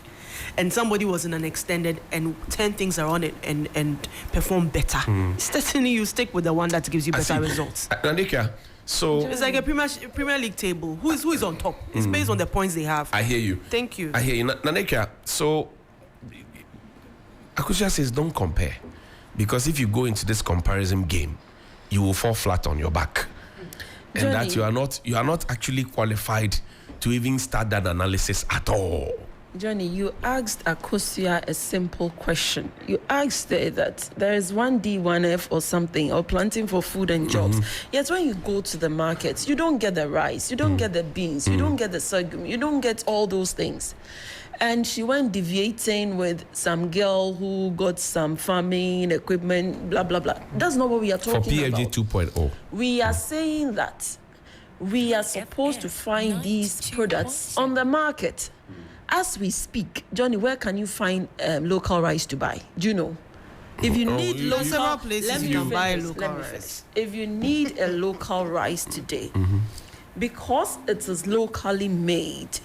And somebody was in an extended and turn things around it and perform better. Certainly, you stick with the one that gives you better results. Nanika, so it's like a Premier League table. Who is on top? It's based on the points they have. I hear you. Thank you. I hear you, Nanika. So Akosua says don't compare, because if you go into this comparison game, you will fall flat on your back, and Johnny, that you are not actually qualified to even start that analysis at all. Johnny, you asked Akosua a simple question. You asked that there is 1D, 1F or something, or planting for food and jobs. Yet when you go to the markets, you don't get the rice, you don't get the beans, you don't get the sorghum, you don't get all those things. And she went deviating with some girl who got some farming equipment, blah, blah, blah. That's not what we are talking about. For PFG 2.0. We are saying that we are supposed to find these products on the market. As we speak, Johnny, where can you find local rice to buy? Do you know? If you need places you can buy local rice. If you need a local rice today, because it is locally made,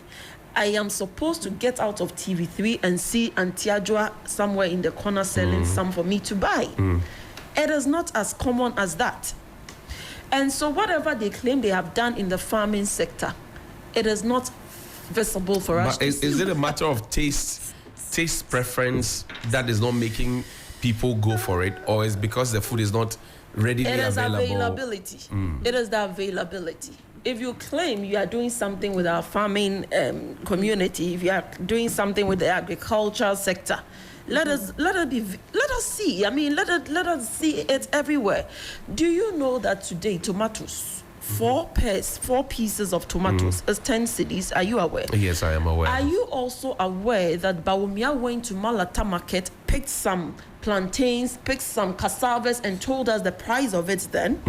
I am supposed to get out of TV3 and see Antiadua somewhere in the corner selling some for me to buy. It is not as common as that. And so whatever they claim they have done in the farming sector, it is not visible for us. But is it a matter of taste preference that is not making people go for it, or is because the food is not readily available? Availability. It is the availability. If you claim you are doing something with our farming community, if you are doing something with the agricultural sector, let us see. I mean, let us see it everywhere. Do you know that today tomatoes, 4 pieces of tomatoes is 10 cedis? Are you aware? Yes, I am aware. Are you also aware that Bawumia went to Malata market, picked some plantains, picked some cassavas, and told us the price of it then?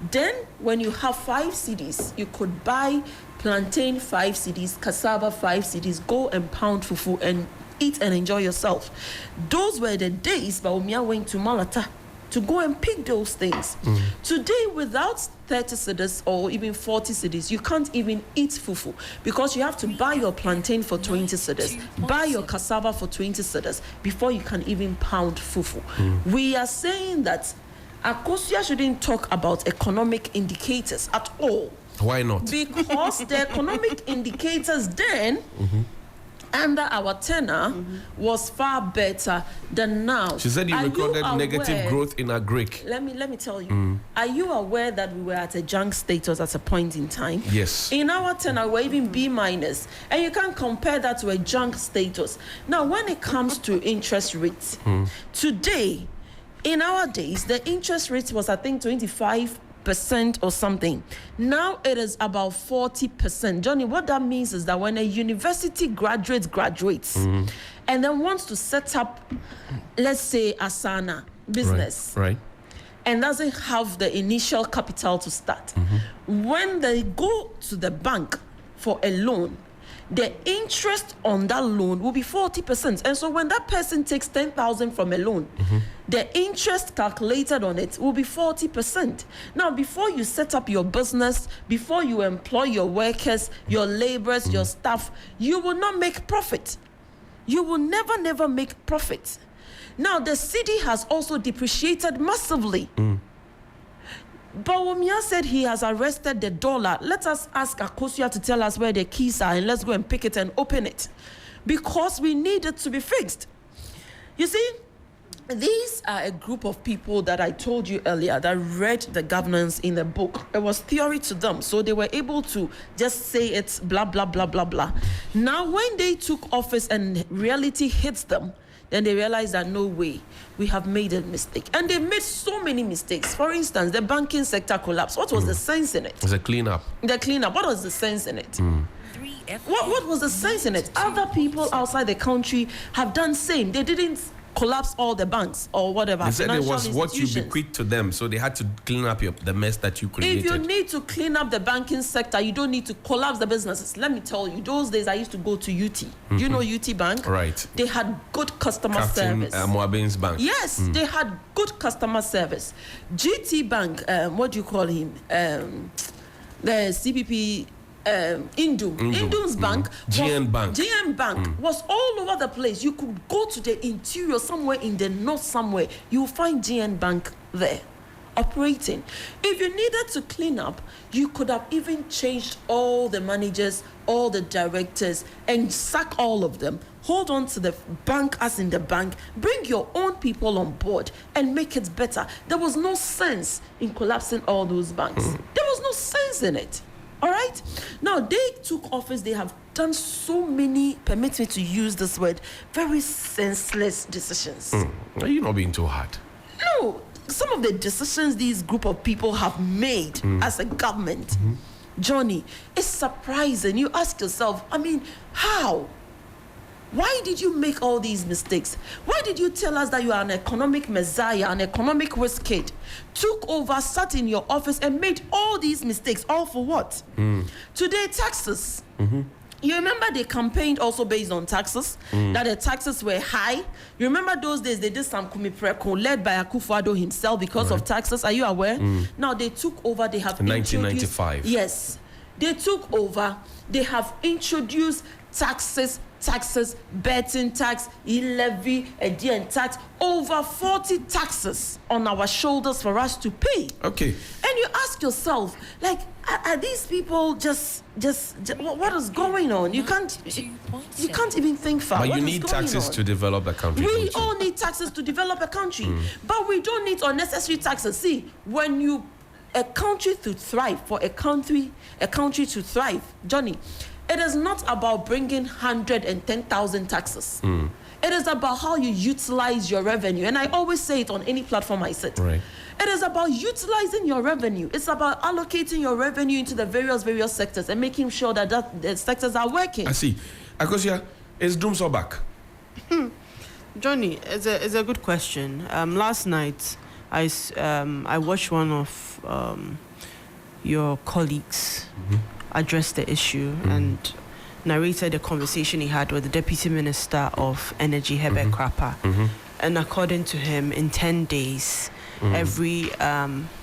Then, when you have 5 cedis, you could buy plantain 5 cedis, cassava 5 cedis, go and pound fufu and eat and enjoy yourself. Those were the days Bawumia went to Malata to go and pick those things. Today, without 30 cedis or even 40 cedis, you can't even eat fufu because you have to buy your plantain for 20 cedis, buy your cassava for 20 cedis before you can even pound fufu. We are saying that Akosua shouldn't talk about economic indicators at all. Why not? Because the economic indicators then under our tenure was far better than now. She said you recorded negative growth in agric. Let me tell you. Are you aware that we were at a junk status at a point in time? Yes. In our tenure, we're even B-, and you can't compare that to a junk status. Now, when it comes to interest rates, today, in our days, the interest rate was, I think, 25% or something. Now it is about 40%. Johnny, what that means is that when a university graduates and then wants to set up, let's say, Asana business, right, and doesn't have the initial capital to start, when they go to the bank for a loan, the interest on that loan will be 40%. And so when that person takes 10,000 from a loan, the interest calculated on it will be 40%. Now, before you set up your business, before you employ your workers, your laborers, your staff, you will not make profit. You will never make profit. Now, the city has also depreciated massively. Bawumia said he has arrested the dollar. Let us ask Akosua to tell us where the keys are and let's go and pick it and open it. Because we need it to be fixed. You see, these are a group of people that I told you earlier that read the governance in the book. It was theory to them, so they were able to just say it's blah, blah, blah, blah, blah. Now, when they took office and reality hits them, then they realize that no way, we have made a mistake. And they made so many mistakes. For instance, the banking sector collapse. What was the sense in it? It was a cleanup. The cleanup. What was the sense in it? What was the sense in it? Other people outside the country have done same. They didn't collapse all the banks or whatever. They said it was what you bequeathed to them, so they had to clean up the mess that you created. If you need to clean up the banking sector, you don't need to collapse the businesses. Let me tell you, those days I used to go to UT. You know UT Bank? Right. They had good customer Captain service. Moabin's bank. Yes, they had good customer service. GT Bank, what do you call him? The CPP. Indum's bank, GN Bank was all over the place. You could go to the interior somewhere in the north somewhere, you will find GN Bank there operating. If you needed to clean up, you could have even changed all the managers, all the directors, and sack all of them. Hold on to the bank as in the bank, bring your own people on board and make it better. There was no sense in collapsing all those banks. There was no sense in it. All right? Now, they took office. They have done so many, permit me to use this word, very senseless decisions. Are you not being too hard? No. Some of the decisions these group of people have made as a government, Johnny, it's surprising. You ask yourself, I mean, how? Why did you make all these mistakes? Why did you tell us that you are an economic messiah, an economic risk kid? Took over, sat in your office and made all these mistakes, all for what? Today, taxes. You remember they campaigned also based on taxes, that the taxes were high. You remember those days they did some kumipreko led by Akufo Addo himself because of taxes. Are you aware? Now they took over, they have 1995. Yes. They took over. They have introduced taxes, betting tax, e-levy, and tax, over 40 taxes on our shoulders for us to pay. Okay. And you ask yourself, like, are these people just what is going on? You can't even think far. But what you need taxes to develop a country. We all need taxes to develop a country, but we don't need unnecessary taxes. See, when a country to thrive, for a country to thrive, Johnny, it is not about bringing 110,000 taxes. It is about how you utilize your revenue. And I always say it on any platform I sit. Right. It is about utilizing your revenue. It's about allocating your revenue into the various sectors and making sure that the sectors are working. I see. Akosua, is Dumso back? Johnny, it's a good question. Last night, I watched one of your colleagues address the issue and narrated a conversation he had with the Deputy Minister of Energy, Herbert Krapa. And according to him, in 10 days, every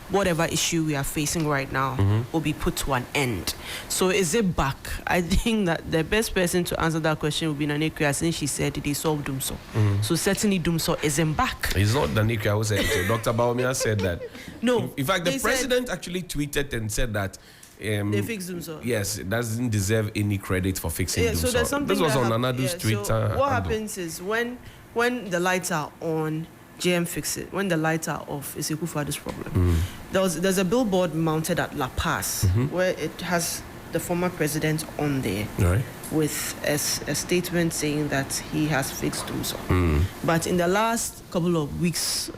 whatever issue we are facing right now will be put to an end. So is it back? I think that the best person to answer that question would be Nana Akua, since she said they solved Dumso. So certainly Dumso isn't back. It's not Nana Akua who said it. So Dr. Baumia said that. No. In fact, the president actually tweeted and said that they fixed Dumso. Yes, it doesn't deserve any credit for fixing Dumso. So there's something this was on Nanadu's Twitter. So what happens is when the lights are on, JM fix it. When the lights are off, it's Akufo-Addo's problem. There's a billboard mounted at La Paz where it has the former president on there with a statement saying that he has fixed Dumso. But in the last couple of weeks,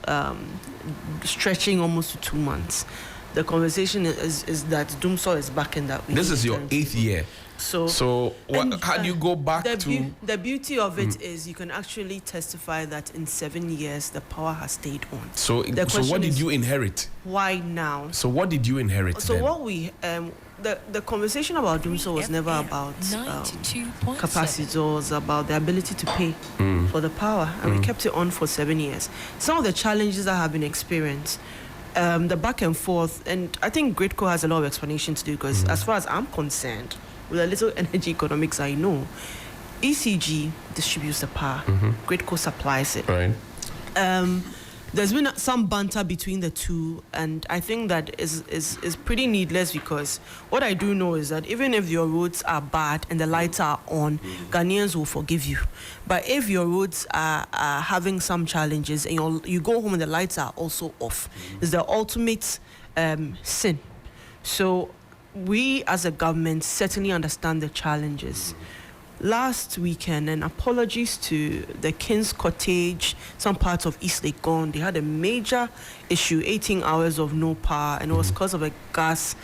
stretching almost to 2 months, the conversation is that Dumso is back in that. This is your 8th year. So how do you go back to... The beauty of it is you can actually testify that in 7 years, the power has stayed on. So what did you inherit? Why now? So what did you inherit then? What we... the conversation about Dumso was never about capacity. It was about the ability to pay for the power. And we kept it on for 7 years. Some of the challenges that have been experienced, the back and forth, and I think GridCo has a lot of explanation to do, because as far as I'm concerned, with a little energy economics I know, ECG distributes the power, GridCo supplies it. Right. There's been some banter between the two, and I think that is pretty needless, because what I do know is that even if your roads are bad and the lights are on, Ghanaians will forgive you. But if your roads are having some challenges and you go home and the lights are also off, it's the ultimate sin. So we as a government certainly understand the challenges. Last weekend, and apologies to the King's Cottage, some parts of East Legon, they had a major issue, 18 hours of no power, and it was because of a gas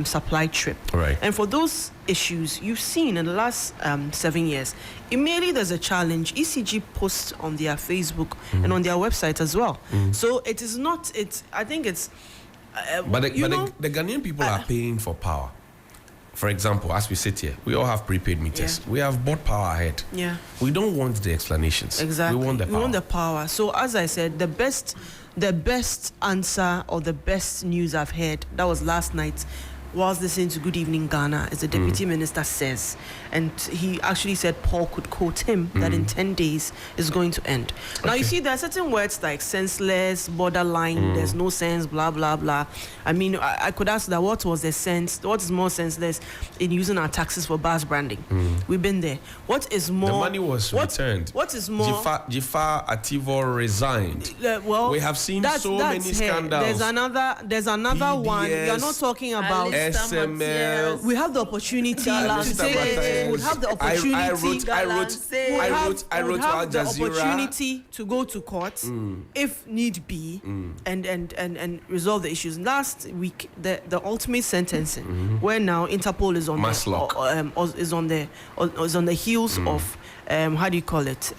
supply trip. Right. And for those issues, you've seen in the last 7 years, immediately there's a challenge. ECG posts on their Facebook and on their website as well. So it is not, I think it's... But the Ghanaian people are paying for power. For example, as we sit here, we all have prepaid meters. We have bought power ahead. Yeah. We don't want the explanations. Exactly. We want the power. We want the power. So as I said, the best answer or the best news I've heard, that was last night, whilst listening to Good Evening Ghana, as the Deputy Minister says, and he actually said Paul could quote him that in 10 days is going to end. Now you see, there are certain words like senseless, borderline, there's no sense, blah blah blah. I mean, I could ask that, what was the sense? What is more senseless in using our taxes for bus branding? We've been there. What is more? The money was returned. What is more? Jafar Ativo resigned. Well, we have seen so many scandals. There's another PDS, one. You're not talking about SML. We have the opportunity to take it. We'll have the opportunity. I wrote to Al Jazeera. The opportunity to go to court if need be and resolve the issues. Last week, the ultimate sentencing, where now Interpol is on the heels of how do you call it?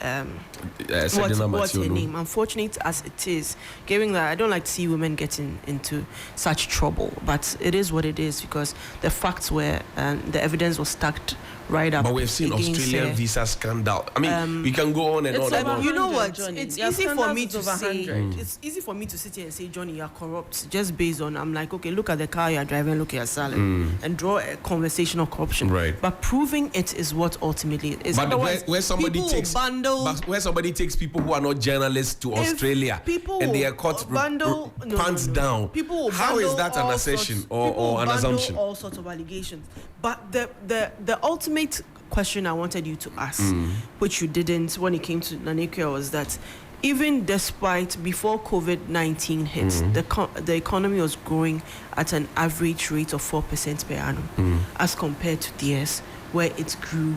What's her name? Unfortunate as it is, given that I don't like to see women getting into such trouble, but it is what it is, because the facts were, the evidence was stacked right up. But we've seen against, Australian visa scandal. I mean, we can go on and on and on. You know what? Johnny. It's Their easy for me standards to is over say. 100. It's easy for me to sit here and say, Johnny, you're corrupt, just based on. I'm like, okay, look at the car you're driving, look at your salary, and draw a conversation of corruption. Right. But proving it is what ultimately it is. But where somebody people takes where somebody takes people who are not journalists to Australia and they are caught pants down. People will How is bundle that an all assertion sorts- or people an bundle assumption? all sorts of allegations. But the ultimate question I wanted you to ask, which you didn't when it came to Nana Akua, was that even despite before COVID-19 hits, the economy was growing at an average rate of 4% per annum, as compared to theirs, where it grew.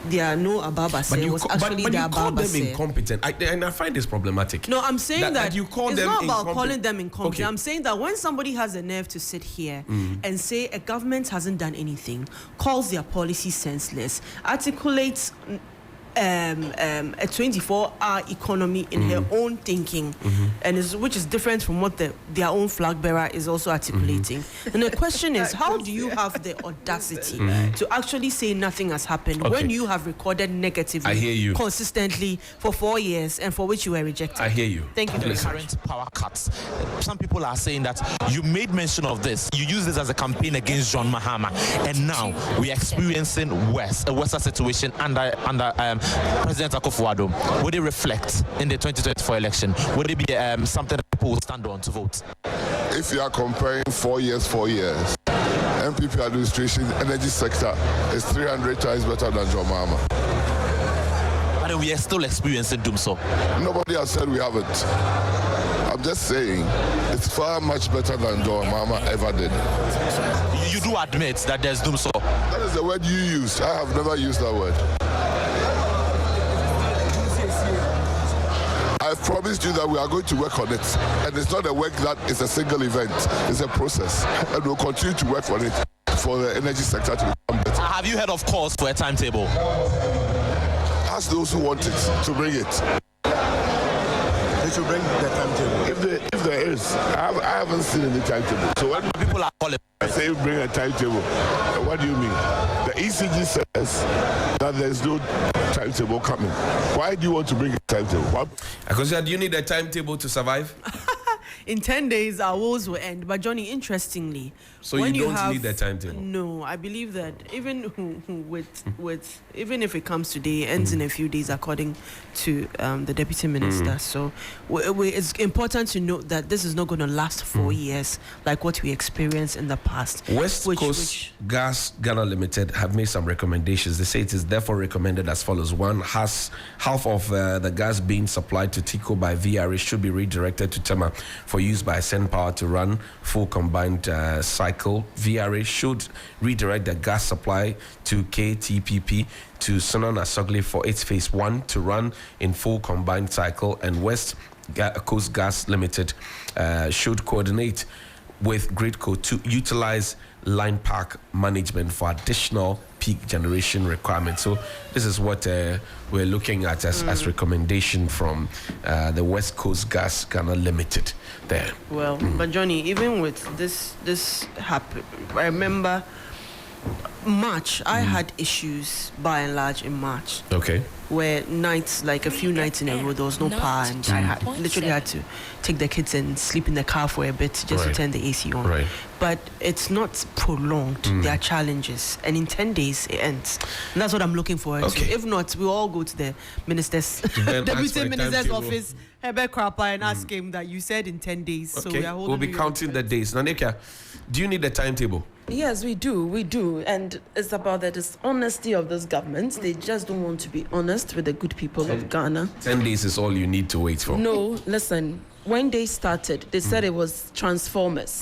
There are no Ababa But it you, was but actually you the call them Ababa incompetent. And I find this problematic. No, I'm saying that you call it's them not about incompetent. calling them incompetent. Okay. I'm saying that when somebody has the nerve to sit here and say a government hasn't done anything, calls their policy senseless, articulates a 24-hour economy in her own thinking, which is different from what their own flag bearer is also articulating. And the question is, how do you have the audacity to actually say nothing has happened when you have recorded negatively, I hear you, consistently for 4 years, and for which you were rejected? I hear you. Thank you very much. Current power cuts. Some people are saying that you made mention of this. You use this as a campaign against John Mahama, and now we are experiencing a worse situation under President Akosua Manu. Would it reflect in the 2024 election? Would it be something that people will stand on to vote? If you are comparing 4 years, MPP administration, energy sector is 300 times better than John Mahama. But we are still experiencing doom so. Nobody has said we haven't. I'm just saying it's far much better than John Mahama ever did. You do admit that there's doom so. That is the word you used. I have never used that word. I've promised you that we are going to work on it. And it's not a work that is a single event. It's a process. And we'll continue to work on it for the energy sector to become better. Have you heard of calls for a timetable? Ask those who want it to bring it. They should bring the timetable. If there is, I haven't seen any timetable. So when People are calling. I say bring a timetable, what do you mean? The ECG says that there's no timetable coming. Why do you want to bring a timetable? Because do you need a timetable to survive? In 10 days, our wars will end. But Johnny, interestingly, So when you don't have, need a timetable? No, I believe that even even if it comes today, it ends in a few days, according to the deputy minister. So it's important to note that this is not going to last 4 years like what we experienced in the past. West Coast Gas Ghana Limited have made some recommendations. They say it is therefore recommended as follows. One, half of the gas being supplied to TICO by VRA should be redirected to Tema for use by Sen Power to run full combined cycle. VRA should redirect the gas supply to KTPP to Sinon Asogli for its phase 1 to run in full combined cycle, and West Coast Gas Limited should coordinate with Gridco to utilize line park management for additional peak generation requirements. So this is what we're looking at as recommendation from the West Coast Gas Ghana Limited there. Well, but Johnny, even with this happen, I remember March, I had issues by and large in March. Okay. Where nights, like a few nights in a row, there was no power, and I literally had to take the kids and sleep in the car for a bit just to turn the AC on. Right. But it's not prolonged. There are challenges, and in 10 days it ends. And that's what I'm looking forward to. If not, we'll all go to the minister's, deputy minister's office, Herbert Krapa, and ask him that you said in 10 days. So we are holding we'll be counting the days. Nana Akua, do you need a timetable? Yes, we do. And it's about the dishonesty of this government. They just don't want to be honest with the good people of Ghana. 10 days is all you need to wait for. No, listen, when they started, they said it was Transformers.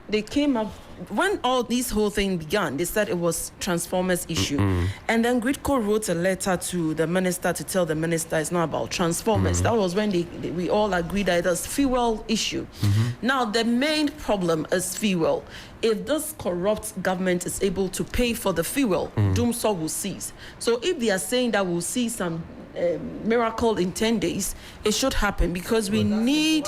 They came up, when all this whole thing began, they said it was Transformers issue. And then Gridco wrote a letter to the minister to tell the minister it's not about Transformers. That was when we all agreed that it was fuel issue. Now, the main problem is fuel. If this corrupt government is able to pay for the fuel, doomsday will cease. So if they are saying that we'll see some miracle in 10 days, it should happen, because we need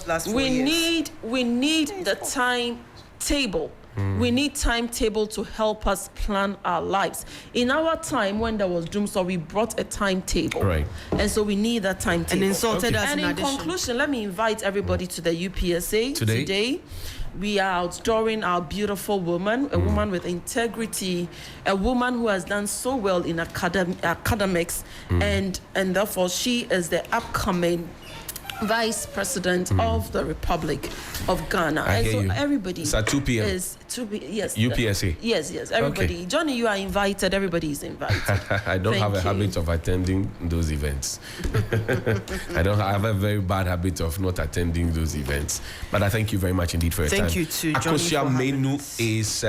the time table. We need timetable to help us plan our lives. In our time, when there was doomsday, we brought a timetable. Right. And so we need that timetable. And insulted us And in in addition. conclusion, let me invite everybody to the UPSA today. We are outdooring our beautiful woman, a woman with integrity, a woman who has done so well in academics, and therefore she is the upcoming Vice President of the Republic of Ghana. I And hear so you. everybody It's at 2 p.m. is yes. UPSA. Yes, everybody. Okay. Johnny, you are invited. Everybody is invited. I don't have a Thank you. habit of attending those events. I have a very bad habit of not attending those events. But I thank you very much indeed for your time. Thank you to Johnny Akosua for having Manu us. is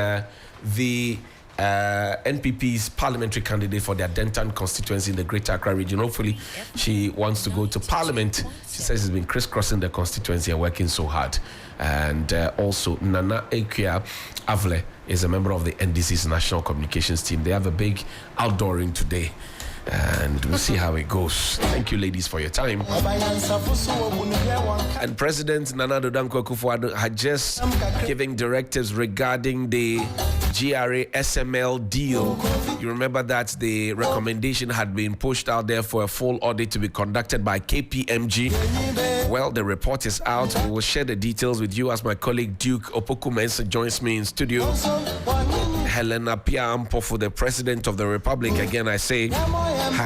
the NPP's parliamentary candidate for the Adenta constituency in the Greater Accra region. Hopefully, she wants to go to parliament. She says she's been crisscrossing the constituency and working so hard. And also, Nana Akua Avle is a member of the NDC's national communications team. They have a big outdooring today. And we'll see how it goes. Thank you, ladies, for your time. And President Nana Akua Avle had just given directives regarding the GRA SML deal. You remember that the recommendation had been pushed out there for a full audit to be conducted by KPMG. Well, the report is out. We will share the details with you as my colleague Duke Opoku-Mensah joins me in studio. Helena Piampo, for the President of the Republic, again I say, has